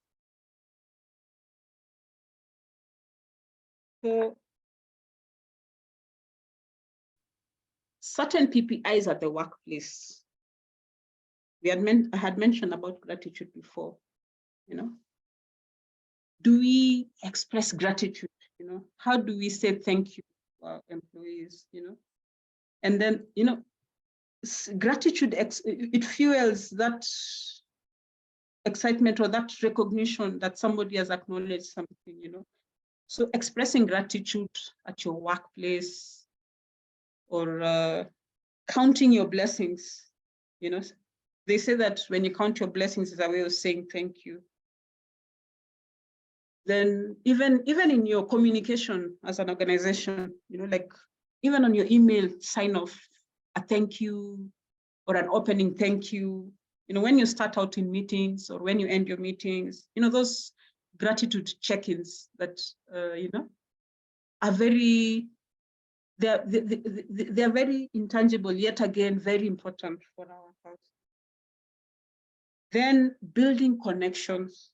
So certain PPIs at the workplace. I had mentioned about gratitude before, Do we express gratitude? How do we say thank you to our employees? And then, gratitude, it fuels that excitement or that recognition that somebody has acknowledged something, So expressing gratitude at your workplace, or counting your blessings, They say that when you count your blessings is a way of saying thank you. Then even in your communication as an organization, like even on your email, sign off a thank you or an opening thank you. When you start out in meetings or when you end your meetings, those gratitude check-ins that, are very, they're very intangible, yet again, very important for our health. Then building connections,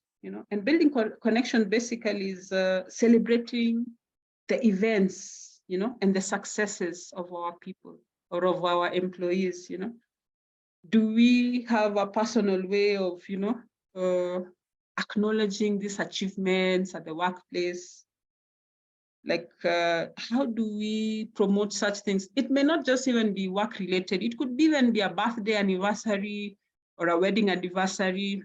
and building connection basically is celebrating the events, and the successes of our people or of our employees, Do we have a personal way of, acknowledging these achievements at the workplace? Like, how do we promote such things? It may not just even be work related. It could even be a birthday anniversary or a wedding anniversary,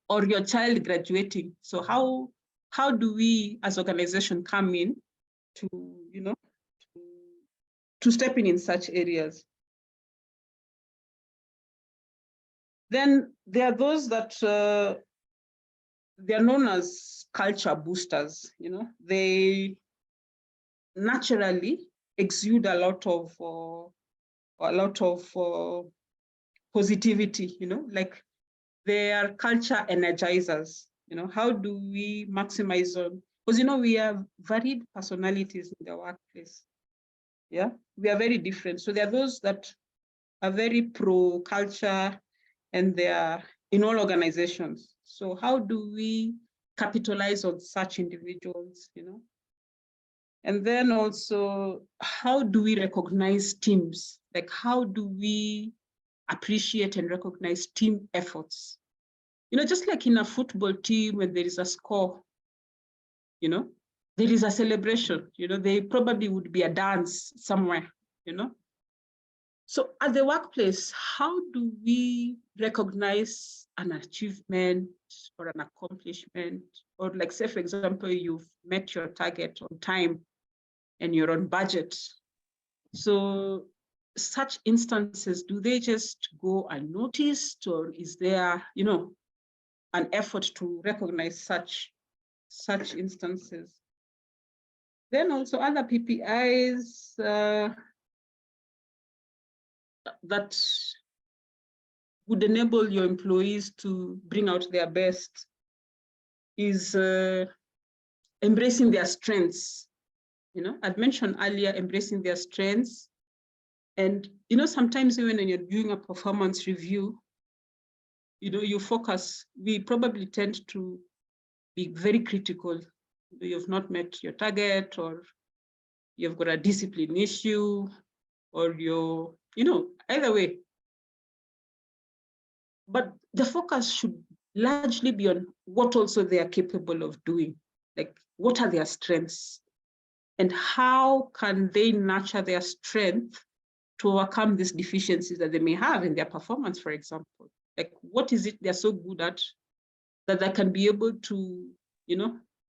or your child graduating. So how do we as organization come in to, to step in such areas? Then there are those that they're known as culture boosters. They naturally exude a lot of positivity. Like they are culture energizers. How do we maximize on? Because we have varied personalities in the workplace. Yeah, we are very different. So there are those that are very pro culture, and they are in all organizations. So how do we capitalize on such individuals, And then also, how do we recognize teams? Like, how do we appreciate and recognize team efforts? Just like in a football team, when there is a score, there is a celebration, there probably would be a dance somewhere, So at the workplace, how do we recognize an achievement or an accomplishment? Or like, say, for example, you've met your target on time and you're on budget. So such instances, do they just go unnoticed, or is there, an effort to recognize such instances? Then also other PPIs that would enable your employees to bring out their best is embracing their strengths. I'd mentioned earlier, embracing their strengths. And, sometimes even when you're doing a performance review, you focus, we probably tend to be very critical. You've not met your target, or you've got a discipline issue, or you're, either way. But the focus should largely be on what also they are capable of doing. Like, what are their strengths? And how can they nurture their strength to overcome these deficiencies that they may have in their performance, for example? Like, what is it they're so good at that they can be able to,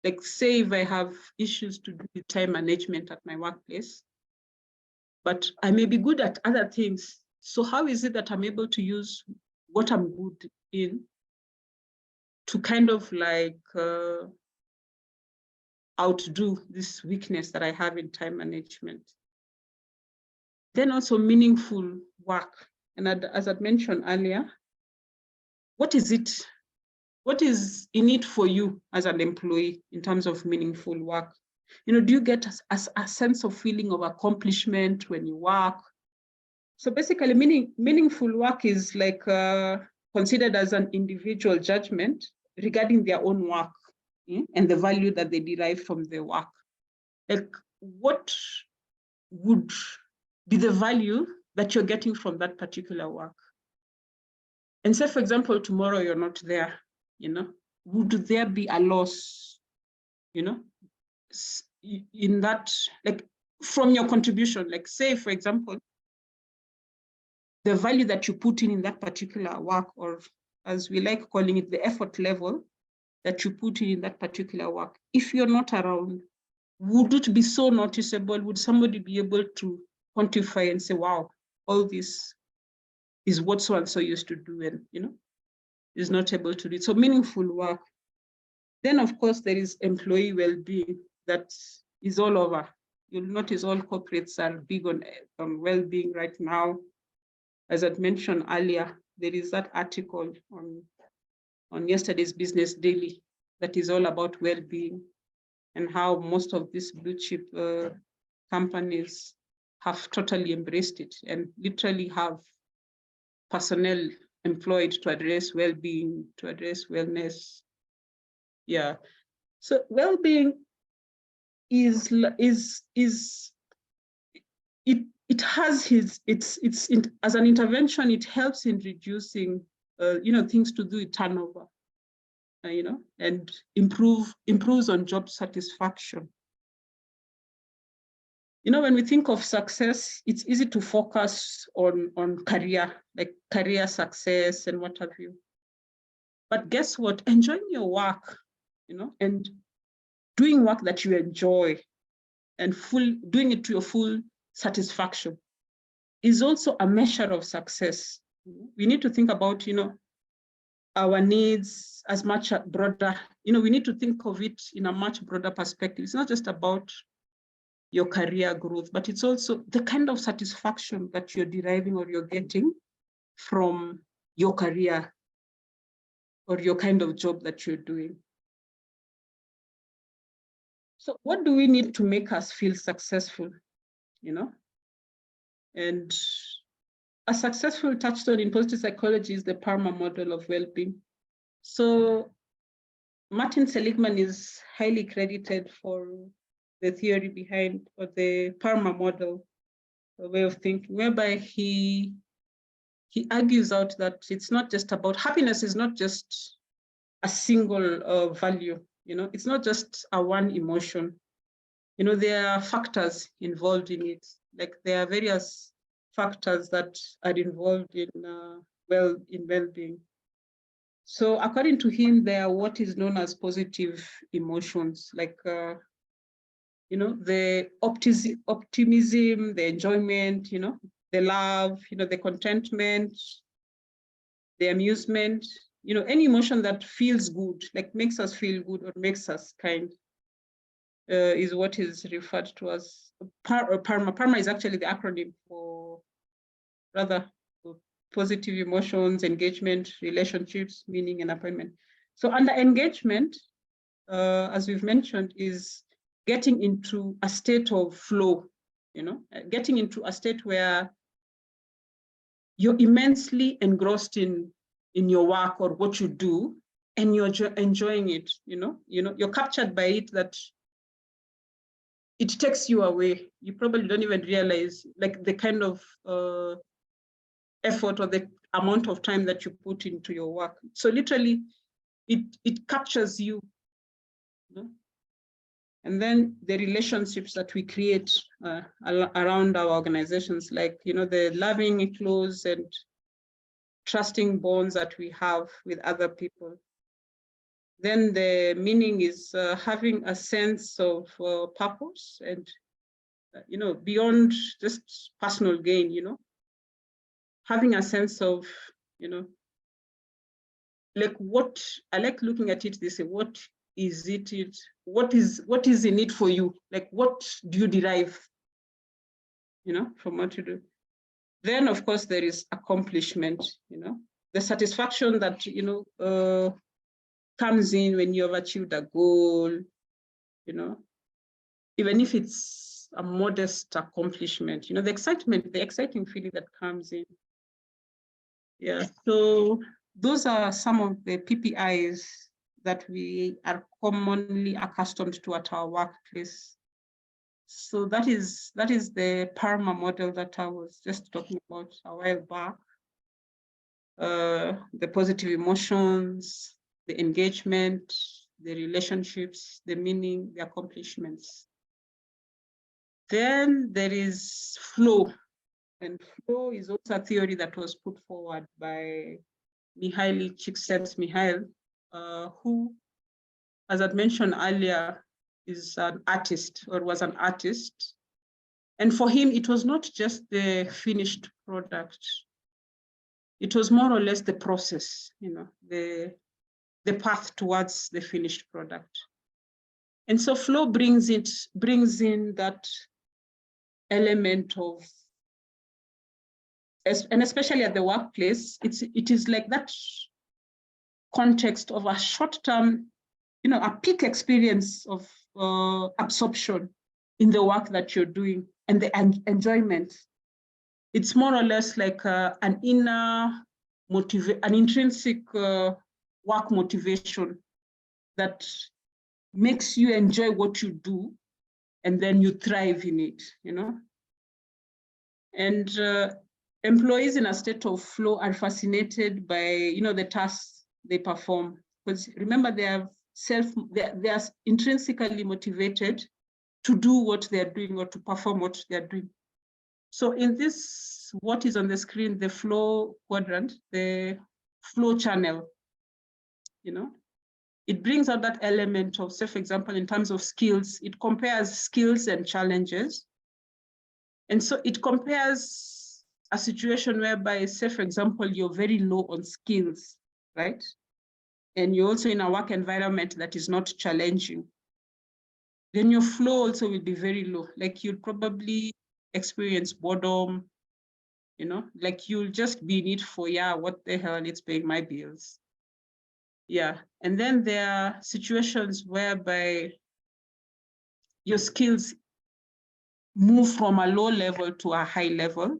like, say if I have issues to do with time management at my workplace, but I may be good at other things. So how is it that I'm able to use what I'm good in to kind of like outdo this weakness that I have in time management? Then also meaningful work. And as I'd mentioned earlier, what is in it for you as an employee in terms of meaningful work? Do you get a sense of feeling of accomplishment when you work? So basically, meaningful work is like considered as an individual judgment regarding their own work and the value that they derive from their work. Like, what would be the value that you're getting from that particular work? And say, for example, tomorrow you're not there, would there be a loss, in that, like, from your contribution? Like, say, for example, the value that you put in that particular work, or as we like calling it, the effort level that you put in that particular work, if you're not around, would it be so noticeable? Would somebody be able to quantify and say, wow, all this is what so-and-so used to do, and, is not able to do it? So meaningful work. Then, of course, there is employee well-being that is all over. You'll notice all corporates are big on well-being right now. As I'd mentioned earlier, there is that article on yesterday's Business Daily that is all about well-being, and how most of these blue chip companies have totally embraced it and literally have personnel employed to address well-being, to address wellness. Yeah. So well-being is it has as an intervention, it helps in reducing things to do with turnover, and improves on job satisfaction. When we think of success, it's easy to focus on career, like career success and what have you. But guess what? Enjoying your work, and doing work that you enjoy and doing it to your full satisfaction is also a measure of success. We need to think about, our needs as much broader, we need to think of it in a much broader perspective. It's not just about your career growth, but it's also the kind of satisfaction that you're deriving or you're getting from your career or your kind of job that you're doing. So what do we need to make us feel successful, And a successful touchstone in positive psychology is the PARMA model of well-being. So Martin Seligman is highly credited for the theory behind, or the PARMA model, a way of thinking, whereby he argues out that it's not just about, happiness is not just a single value, it's not just a one emotion. There are factors involved in it. Like, there are various factors that are involved in well-being. So according to him, there are what is known as positive emotions, like the optimism, the enjoyment, the love, the contentment, the amusement, any emotion that feels good, like makes us feel good or makes us kind, is what is referred to as PARMA. PARMA is actually the acronym for positive emotions, engagement, relationships, meaning, and appointment. So under engagement, as we've mentioned, is getting into a state of flow, getting into a state where you're immensely engrossed in your work or what you do, and you're enjoying it, you're captured by it, that it takes you away. You probably don't even realize like the kind of effort or the amount of time that you put into your work. So literally, it captures you. And then the relationships that we create around our organizations, like the loving, close, and trusting bonds that we have with other people. Then the meaning is having a sense of purpose and beyond just personal gain, having a sense of, like what I like looking at it this way, what is in it for you? Like, what do you derive, from what you do? Then, of course, there is accomplishment, the satisfaction that, comes in when you have achieved a goal, even if it's a modest accomplishment, the excitement, the exciting feeling that comes in. Yeah, so those are some of the PPIs that we are commonly accustomed to at our workplace. So that is the PARMA model that I was just talking about a while back. The positive emotions, the engagement, the relationships, the meaning, the accomplishments. Then there is flow. And flow is also a theory that was put forward by Mihaly Csikszentmihalyi, who, as I'd mentioned earlier, is an artist or was an artist. And for him, it was not just the finished product. It was more or less the process, the path towards the finished product. And so flow brings in that element of, and especially at the workplace, it is like that context of a short-term, a peak experience of absorption in the work that you're doing and the enjoyment. It's more or less like an inner an intrinsic work motivation that makes you enjoy what you do, and then you thrive in it, And employees in a state of flow are fascinated by, the tasks they perform, because remember, they are intrinsically motivated to do what they're doing or to perform what they're doing. So in this, what is on the screen, the flow quadrant, the flow channel, it brings out that element of, say, for example, in terms of skills, it compares skills and challenges. And so it compares a situation whereby, say, for example, you're very low on skills, right? And you're also in a work environment that is not challenging. Then your flow also will be very low. Like, you'll probably experience boredom, like you'll just be in it for, yeah, what the hell, it's paying my bills. Yeah, and then there are situations whereby your skills move from a low level to a high level,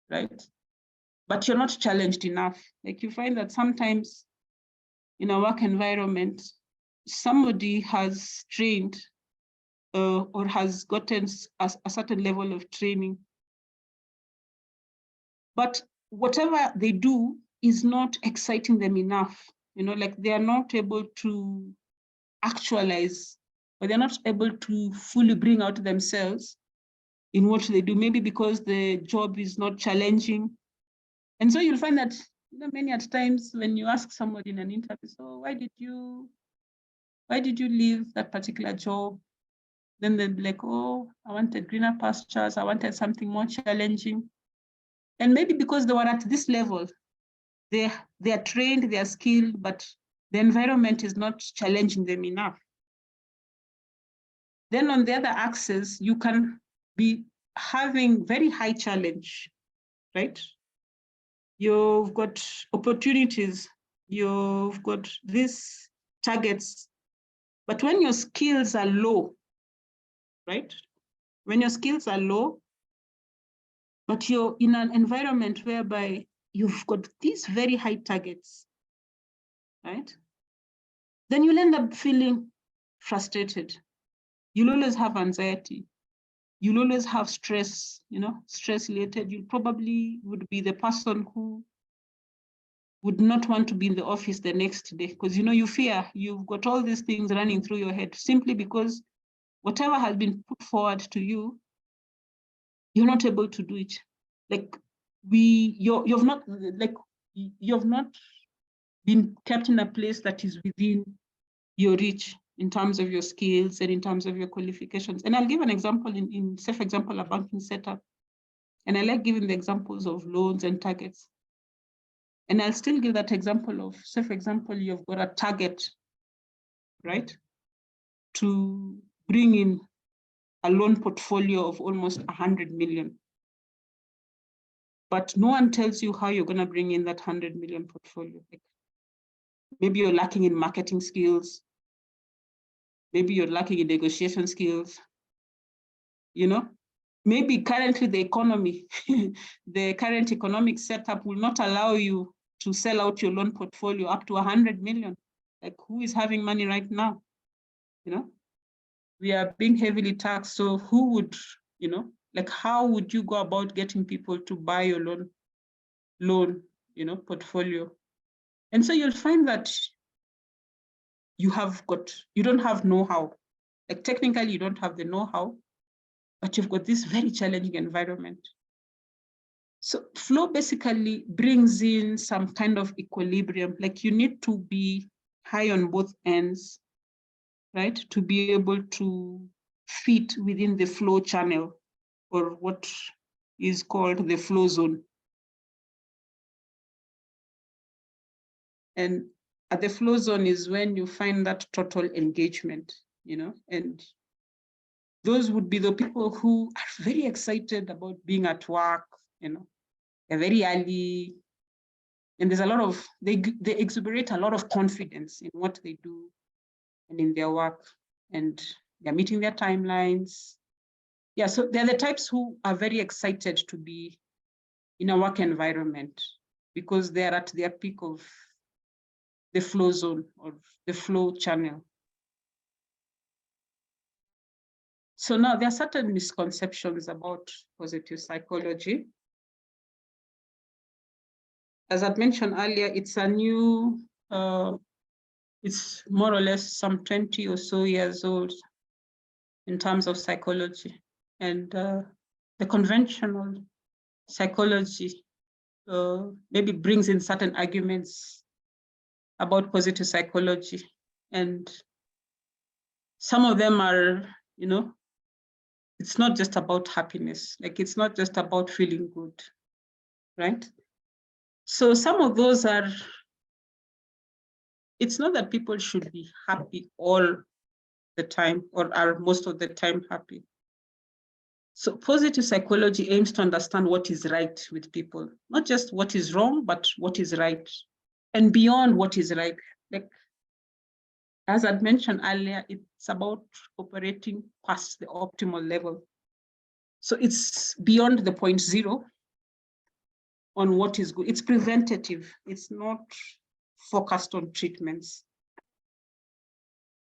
right? But you're not challenged enough. Like, you find that sometimes in a work environment, somebody has trained or has gotten a certain level of training, but whatever they do is not exciting them enough. Like, they are not able to actualize, or they're not able to fully bring out themselves in what they do, maybe because the job is not challenging. And so you'll find that, you know, many at times when you ask somebody in an interview, so why did you leave that particular job? Then they'll be like, oh, I wanted greener pastures, I wanted something more challenging. And maybe because they were at this level, they are trained, they are skilled, but the environment is not challenging them enough. Then on the other axis, you can be having very high challenge, right? You've got opportunities, you've got these targets, but when your skills are low, right? When your skills are low, but you're in an environment whereby you've got these very high targets, right? Then you'll end up feeling frustrated. You'll always have anxiety. You'll always have stress, you know, stress related. You probably would be the person who would not want to be in the office the next day because, you know, you fear, you've got all these things running through your head simply because whatever has been put forward to you, you're not able to do it. Like you've not been kept in a place that is within your reach in terms of your skills and in terms of your qualifications. And I'll give an example in say, for example, a banking setup. And I like giving the examples of loans and targets. And I'll still give that example of, say, for example, you've got a target, right? To bring in a loan portfolio of almost 100 million. But no one tells you how you're going to bring in that 100 million portfolio. Like maybe you're lacking in marketing skills. Maybe you're lacking in negotiation skills. You know, maybe currently the economy, the current economic setup will not allow you to sell out your loan portfolio up to 100 million. Like who is having money right now? You know, we are being heavily taxed. So who would, you know, like how would you go about getting people to buy your loan, you know, portfolio? And so you'll find that you don't have know-how. Like technically you don't have the know-how, but you've got this very challenging environment. So flow basically brings in some kind of equilibrium. Like you need to be high on both ends, right? To be able to fit within the flow channel or what is called the flow zone. And at the flow zone is when you find that total engagement, you know, and those would be the people who are very excited about being at work, you know, they're very early, and there's a lot of, they exuberate a lot of confidence in what they do and in their work, and they're meeting their timelines. Yeah, so they're the types who are very excited to be in a work environment because they're at their peak of the flow zone or the flow channel. So now there are certain misconceptions about positive psychology. As I've mentioned earlier, it's a new, it's more or less some 20 or so years old in terms of psychology. And the conventional psychology maybe brings in certain arguments about positive psychology. And some of them are, you know, it's not just about happiness. Like it's not just about feeling good, right? So some of those are, it's not that people should be happy all the time or are most of the time happy. So positive psychology aims to understand what is right with people, not just what is wrong, but what is right and beyond what is right. Like, as I'd mentioned earlier, it's about operating past the optimal level. So it's beyond the 0.0 on what is good. It's preventative. It's not focused on treatments.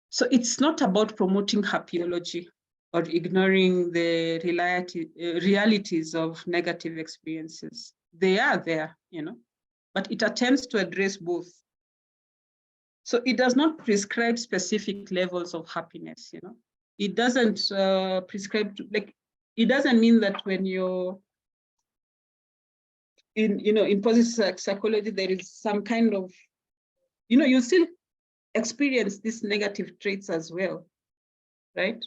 So it's not about promoting happyology or ignoring the realities of negative experiences. They are there, you know, but it attempts to address both. So it does not prescribe specific levels of happiness, you know. It doesn't prescribe, like, it doesn't mean that when you're in positive psychology, there is some kind of, you still experience these negative traits as well, right?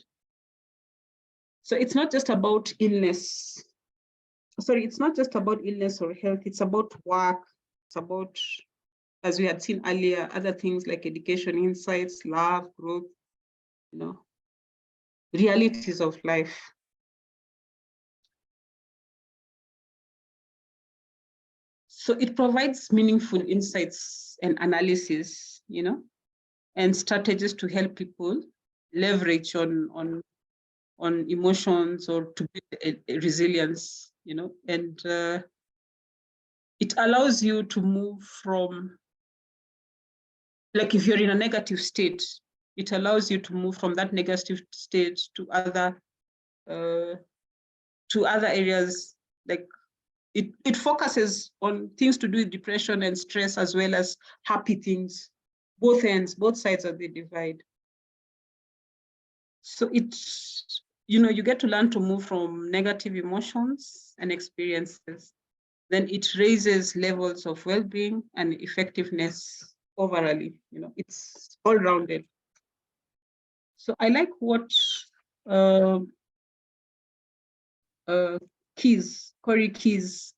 So it's not just about illness. Sorry, it's not just about illness or health, it's about work, it's about, as we had seen earlier, other things like education, insights, love, growth, realities of life. So it provides meaningful insights and analysis, and strategies to help people leverage on emotions or to build a resilience, and it allows you to move from, like if you're in a negative state, it allows you to move from that negative state to other areas. Like it focuses on things to do with depression and stress, as well as happy things, both ends, both sides of the divide. So it's, you get to learn to move from negative emotions and experiences. Then it raises levels of well-being and effectiveness overall. It's all-rounded. So I like what Corey Keyes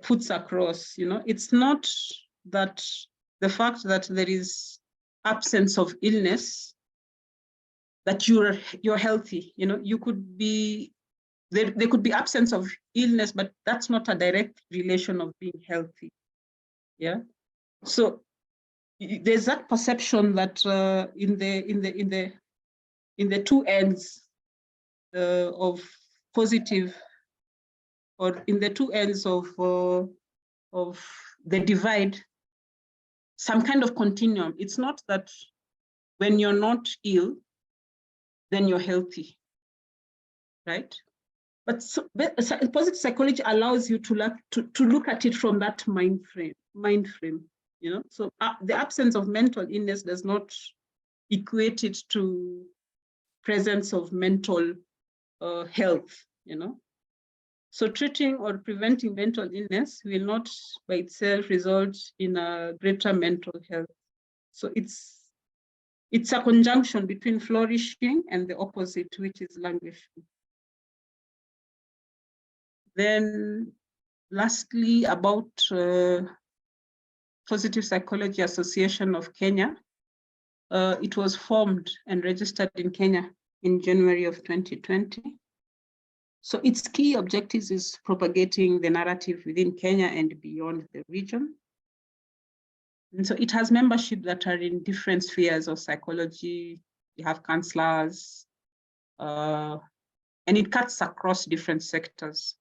puts across. It's not that the fact that there is absence of illness that you're healthy. You could be there could be absence of illness, but that's not a direct relation of being healthy. Yeah. So there's that perception that in the two ends of positive, or in the two ends of the divide, some kind of continuum. It's not that when you're not ill, then you're healthy, right? But positive psychology allows you to look at it from that mind frame. So the absence of mental illness does not equate it to presence of mental health. So treating or preventing mental illness will not by itself result in a greater mental health. So it's a conjunction between flourishing and the opposite, which is languishing. Then lastly, about Positive Psychology Association of Kenya. It was formed and registered in Kenya in January of 2020. So its key objectives is propagating the narrative within Kenya and beyond the region. And so it has membership that are in different spheres of psychology. You have counselors, and it cuts across different sectors,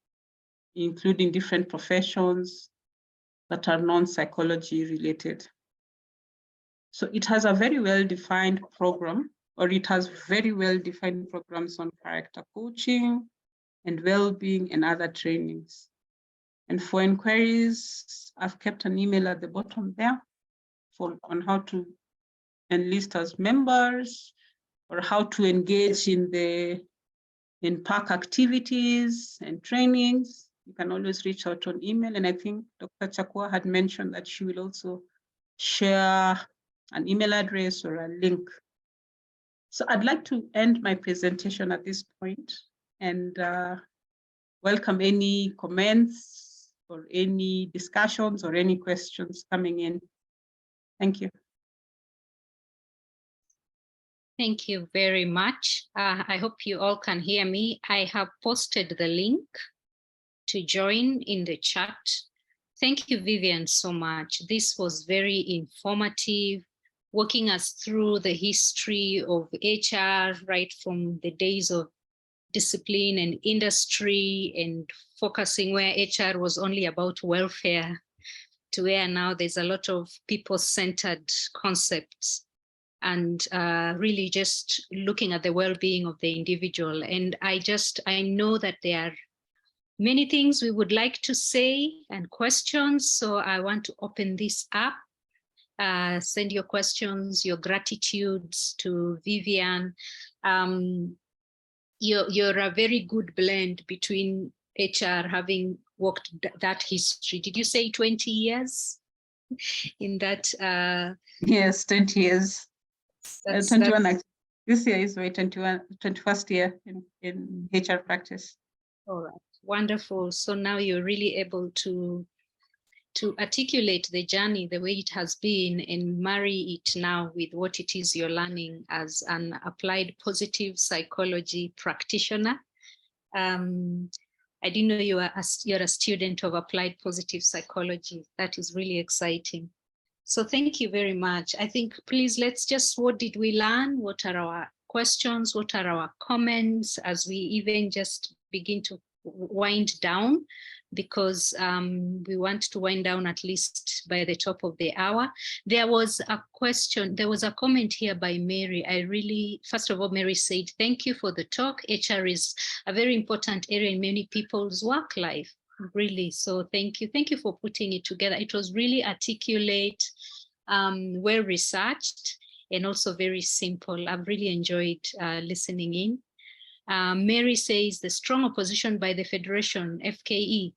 including different professions that are non-psychology related. So it has a very well-defined program, or it has very well-defined programs on character coaching and well-being and other trainings. And for inquiries, I've kept an email at the bottom there on how to enlist as members, or how to engage in PAC activities and trainings. You can always reach out on email. And I think Dr. Chakua had mentioned that she will also share an email address or a link. So I'd like to end my presentation at this point and welcome any comments or any discussions or any questions coming in. Thank you. Thank you very much. I hope you all can hear me. I have posted the link to join in the chat. Thank you, Vivian, so much. This was very informative, walking us through the history of HR, right from the days of discipline and industry, and focusing where HR was only about welfare to where now there's a lot of people-centered concepts, and really just looking at the well-being of the individual. And I know that there are many things we would like to say and questions, so I want to open this up. Send your questions, your gratitudes to Vivian. you're a very good blend between HR, having worked that history. Did you say 20 years in that? Yes, 20 years. 21 That's, this year is my 21st year in HR practice. all right, wonderful. So now you're really able to articulate the journey the way it has been and marry it now with what it is you're learning as an applied positive psychology practitioner. I didn't know you're a student of applied positive psychology. That is really exciting. So thank you very much. I think, please, let's just, what did we learn? What are our questions? What are our comments as we even just begin to wind down? Because we want to wind down at least by the top of the hour. There was a question, there was a comment here by Mary. I really, first of all, Mary said, thank you for the talk. HR is a very important area in many people's work life, really. So thank you. Thank you for putting it together. It was really articulate, well researched, and also very simple. I've really enjoyed listening in. Mary says the strong opposition by the Federation, FKE,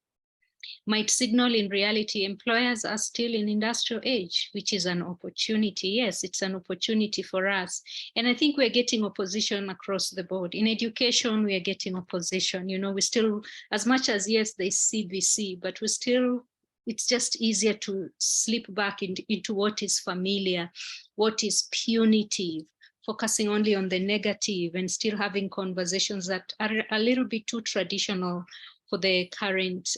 might signal in reality employers are still in industrial age, which is an opportunity. Yes, it's an opportunity for us. And I think we're getting opposition across the board. In education, we are getting opposition. You know, we still, as much as, yes, there's CVC, but we still, it's just easier to slip back into what is familiar, what is punitive, focusing only on the negative and still having conversations that are a little bit too traditional for the current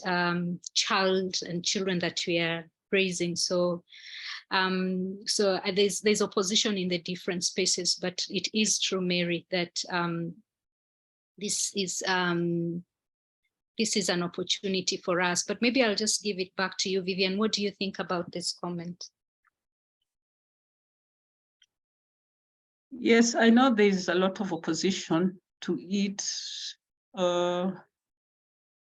child and children that we are raising. So, there's opposition in the different spaces, but it is true, Mary, that this is an opportunity for us. But maybe I'll just give it back to you, Vivian. What do you think about this comment? Yes, I know there's a lot of opposition to it.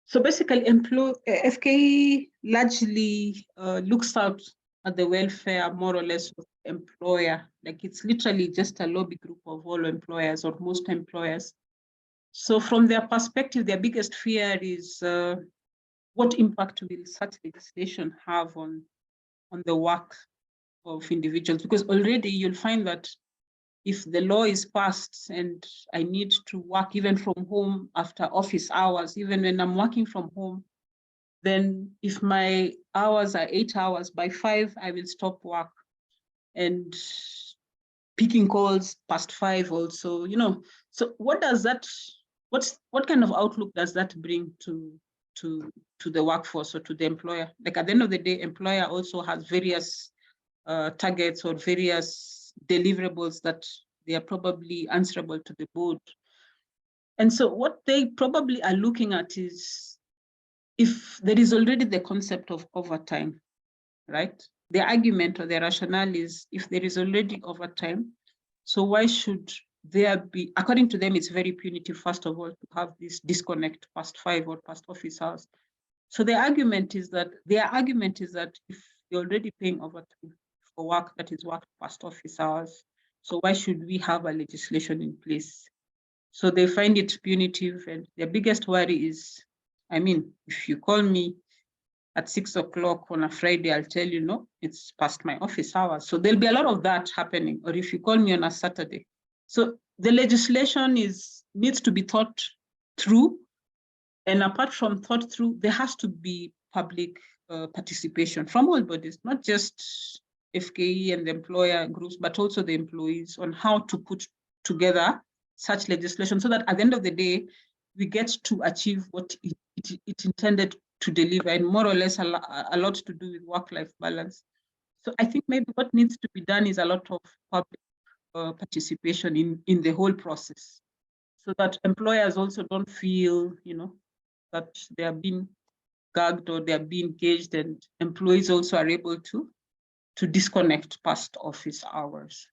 So basically, FKE largely looks out at the welfare, more or less, of the employer. Like, it's literally just a lobby group of all employers or most employers. So from their perspective, their biggest fear is what impact will such legislation have on the work of individuals? Because already you'll find that if the law is passed and I need to work even from home after office hours, even when I'm working from home, then if my hours are 8 hours, by 5, I will stop work. And picking calls past 5 also, you know. So what does that, what kind of outlook does that bring to the workforce or to the employer? Like, at the end of the day, employer also has various targets or various deliverables that they are probably answerable to the board. And so what they probably are looking at is, if there is already the concept of overtime, right? The argument or the rationale is, if there is already overtime, so why should there be, according to them, it's very punitive, first of all, to have this disconnect past 5 or past office hours. So their argument is that if you're already paying overtime for work that is worked past office hours, so why should we have a legislation in place? So they find it punitive, and their biggest worry is, I mean, if you call me at 6 o'clock on a Friday, I'll tell you, no, it's past my office hours. So there'll be a lot of that happening. Or if you call me on a Saturday. So the legislation needs to be thought through. And apart from thought through, there has to be public participation from all bodies, not just FKE and the employer groups, but also the employees, on how to put together such legislation so that at the end of the day, we get to achieve what it intended to deliver, and more or less a lot to do with work-life balance. So I think maybe what needs to be done is a lot of public participation in the whole process, so that employers also don't feel, you know, that they are being gagged or they are being gauged, and employees also are able to disconnect past office hours.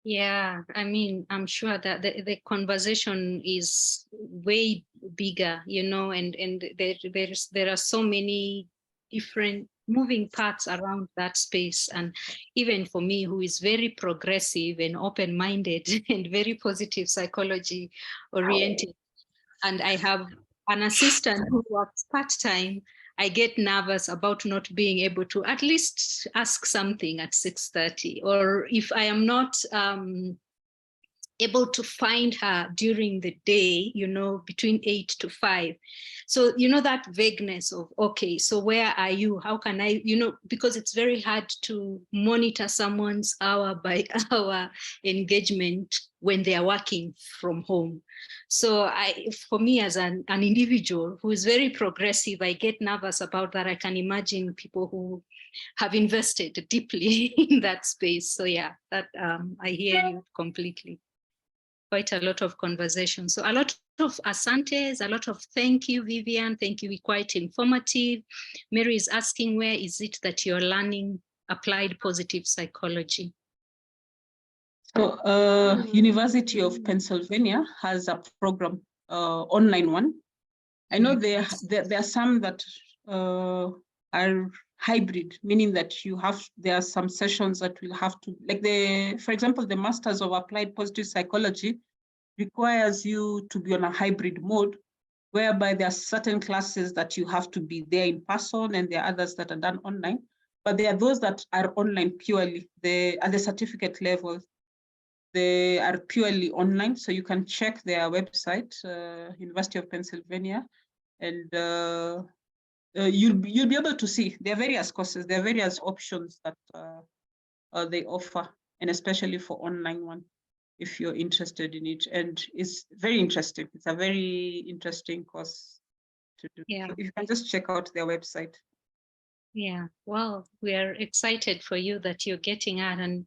Yeah, I mean, I'm sure that the conversation is way bigger, you know, and there are so many different moving parts around that space. And even for me, who is very progressive and open-minded and very positive psychology oriented, and I have an assistant who works part-time, I get nervous about not being able to at least ask something at 6:30, or if I am not able to find her during the day, between 8 to 5. So, that vagueness of, okay, so where are you? How can I, because it's very hard to monitor someone's hour by hour engagement when they are working from home. So for me as an individual who is very progressive, I get nervous about that. I can imagine people who have invested deeply in that space. So yeah, that I hear you completely. Quite a lot of conversation. So a lot of asantes, a lot of thank you, Vivian. Thank you, quite informative. Mary is asking, where is it that you're learning applied positive psychology? So University of Pennsylvania has a program, online one. I know there are some that are hybrid, meaning that there are some sessions that will have to, for example, the Masters of Applied Positive Psychology requires you to be on a hybrid mode, whereby there are certain classes that you have to be there in person, and there are others that are done online. But there are those that are online purely. At the certificate level, they are purely online, so you can check their website, University of Pennsylvania, and you'll be able to see there are various courses, there are various options that they offer, and especially for online one, if you're interested in it. And it's very interesting. It's a very interesting course to do. Yeah. So if you can just check out their website. Yeah, well, we are excited for you that you're getting out, and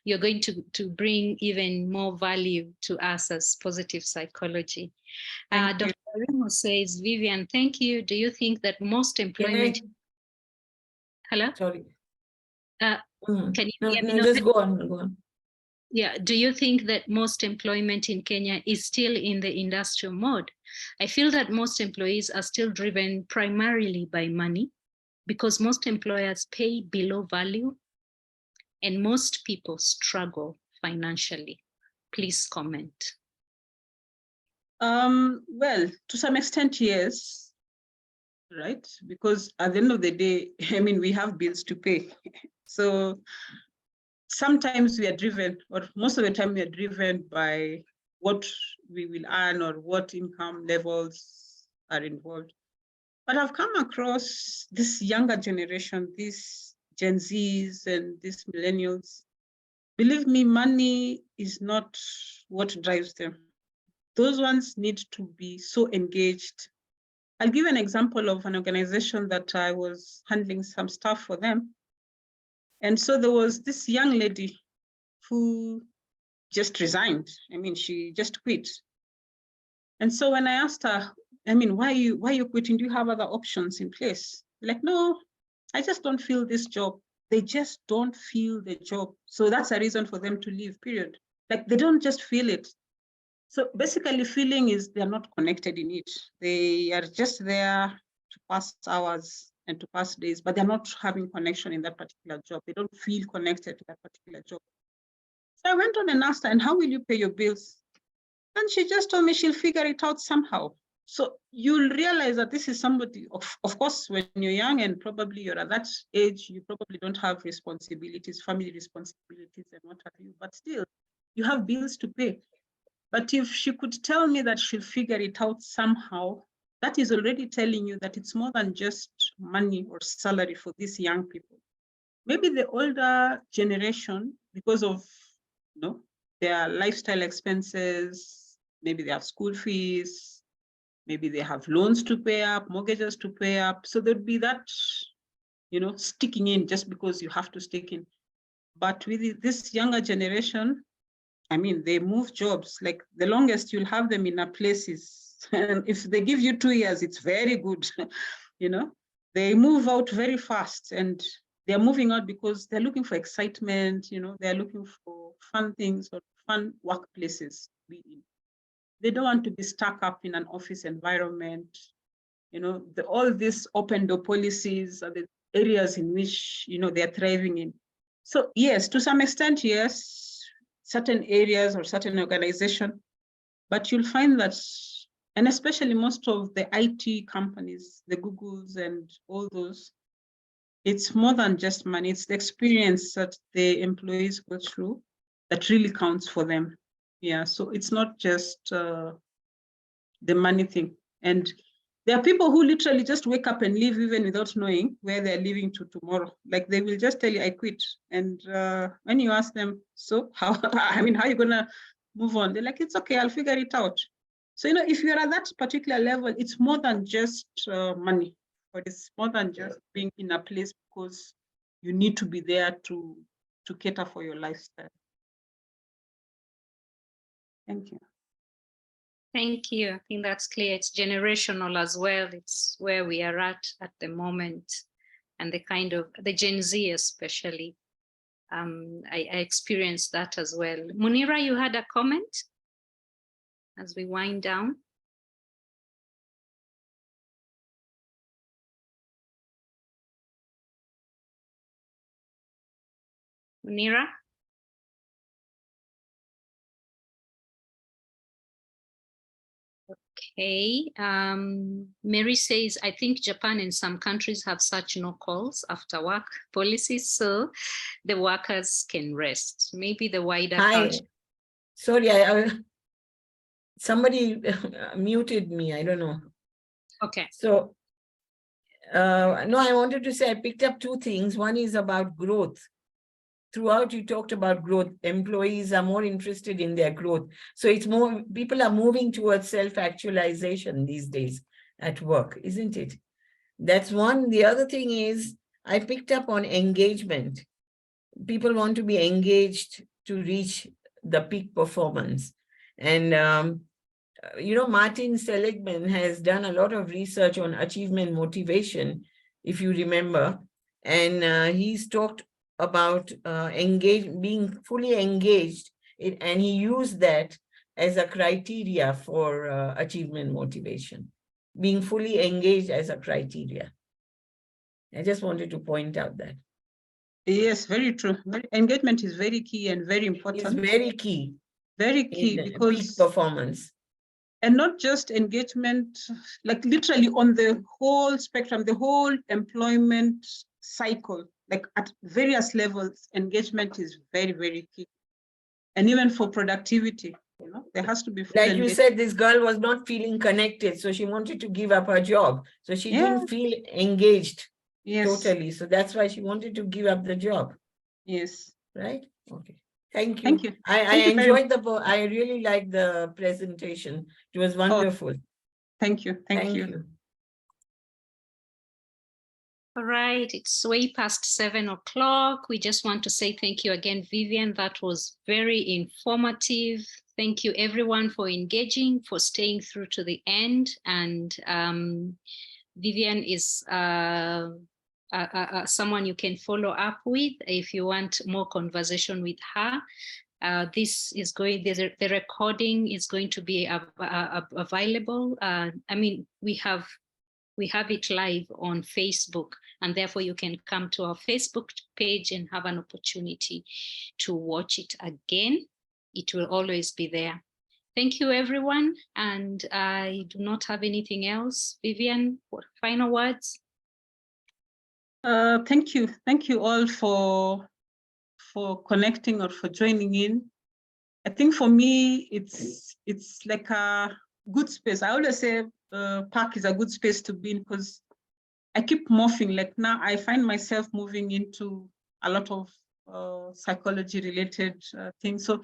you're going to bring even more value to us as positive psychology. Dr. Remo says, Vivian, thank you. Do you think that most employment... Hello? Sorry. Can you hear me? No, just go on. Yeah, do you think that most employment in Kenya is still in the industrial mode? I feel that most employees are still driven primarily by money, because most employers pay below value and most people struggle financially. Please comment. Well, to some extent, yes, right? Because at the end of the day, we have bills to pay. So sometimes we are driven, or most of the time we are driven by what we will earn or what income levels are involved. But I've come across this younger generation, these Gen Zs and these millennials. Believe me, money is not what drives them. Those ones need to be so engaged. I'll give an example of an organization that I was handling some stuff for them. And so there was this young lady who just resigned. She just quit. And so when I asked her, why are you quitting? Do you have other options in place? Like, no, I just don't feel this job. They just don't feel the job. So that's a reason for them to leave, period. Like, they don't just feel it. So basically, feeling is they're not connected in it. They are just there to pass hours and to pass days, but they're not having connection in that particular job. They don't feel connected to that particular job. So I went on and asked her, and how will you pay your bills? And she just told me she'll figure it out somehow. So you'll realize that this is somebody, of course, when you're young and probably you're at that age, you probably don't have responsibilities, family responsibilities and what have you, but still you have bills to pay. But if she could tell me that she'll figure it out somehow, that is already telling you that it's more than just money or salary for these young people. Maybe the older generation, because of their lifestyle expenses, maybe they have school fees, maybe they have loans to pay up, mortgages to pay up. So there'd be that, sticking in just because you have to stick in. But with this younger generation, they move jobs. Like, the longest you'll have them in a place is, and if they give you 2 years, it's very good. They move out very fast, and they're moving out because they're looking for excitement. They're looking for fun things or fun workplaces to be in. They don't want to be stuck up in an office environment. All these open door policies, areas in which, they're thriving in. So yes, to some extent, yes, certain areas or certain organization, but you'll find that, and especially most of the IT companies, the Googles and all those, it's more than just money. It's the experience that the employees go through that really counts for them. Yeah, so it's not just the money thing. And there are people who literally just wake up and leave even without knowing where they're leaving to tomorrow. Like they will just tell you, I quit. And when you ask them, so how, how are you gonna move on? They're like, it's okay, I'll figure it out. So, if you're at that particular level, it's more than just money, but it's more than just being in a place because you need to be there to cater for your lifestyle. Thank you. Thank you. I think that's clear. It's generational as well. It's where we are at the moment, and the kind of the Gen Z especially. I experienced that as well. Munira, you had a comment as we wind down. Munira? Okay. Mary says, I think Japan and some countries have such no calls after work policies, so the workers can rest. Maybe the wider culture. Sorry, somebody muted me. I don't know. Okay. So, no, I wanted to say I picked up two things. One is about growth. Throughout, you talked about growth. Employees are more interested in their growth. So it's more, people are moving towards self-actualization these days at work, isn't it? That's one. The other thing is, I picked up on engagement. People want to be engaged to reach the peak performance. And, Martin Seligman has done a lot of research on achievement motivation, if you remember. And he's talked about being fully engaged, and he used that as a criteria for achievement motivation, being fully engaged as a criteria. I just wanted to point out that. Yes, very true. Engagement is very key and very important. It's very key. Very key because peak performance. And not just engagement, like literally on the whole spectrum, the whole employment cycle, like at various levels, engagement is very, very key. And even for productivity, there has to be full like you said, this girl was not feeling connected, so she wanted to give up her job. So she didn't feel engaged totally. So that's why she wanted to give up the job. Yes. Right? Okay. Thank you. Thank you. I enjoyed I really liked the presentation. It was wonderful. Thank you. Thank you. All right, it's way past 7 o'clock. We just want to say thank you again, Vivian. That was very informative. Thank you everyone for engaging, for staying through to the end. And Vivian is someone you can follow up with if you want more conversation with her. This is going, the recording is going to be available. We have it live on Facebook, and therefore you can come to our Facebook page and have an opportunity to watch it again. It will always be there. Thank you, everyone. And I do not have anything else. Vivian, what final words? Thank you. Thank you all for connecting or for joining in. I think for me, it's like a good space. I always say park is a good space to be in because I keep morphing. Like now I find myself moving into a lot of psychology related things. So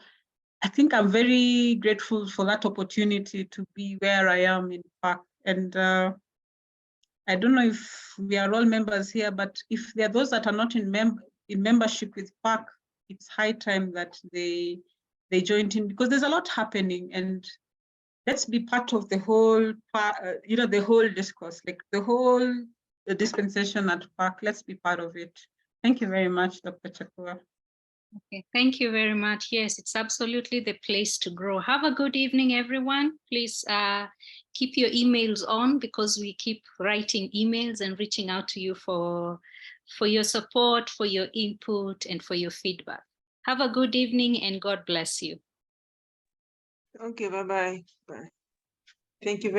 I think I'm very grateful for that opportunity to be where I am in park. And I don't know if we are all members here, but if there are those that are not in membership with park, it's high time that they joined in because there's a lot happening, and let's be part of the whole, the whole discourse, like the dispensation at park. Let's be part of it. Thank you very much, Dr. Chakua. Okay, thank you very much. Yes, it's absolutely the place to grow. Have a good evening, everyone. Please keep your emails on, because we keep writing emails and reaching out to you for your support, for your input, and for your feedback. Have a good evening and God bless you. Okay, bye-bye. Bye. Thank you very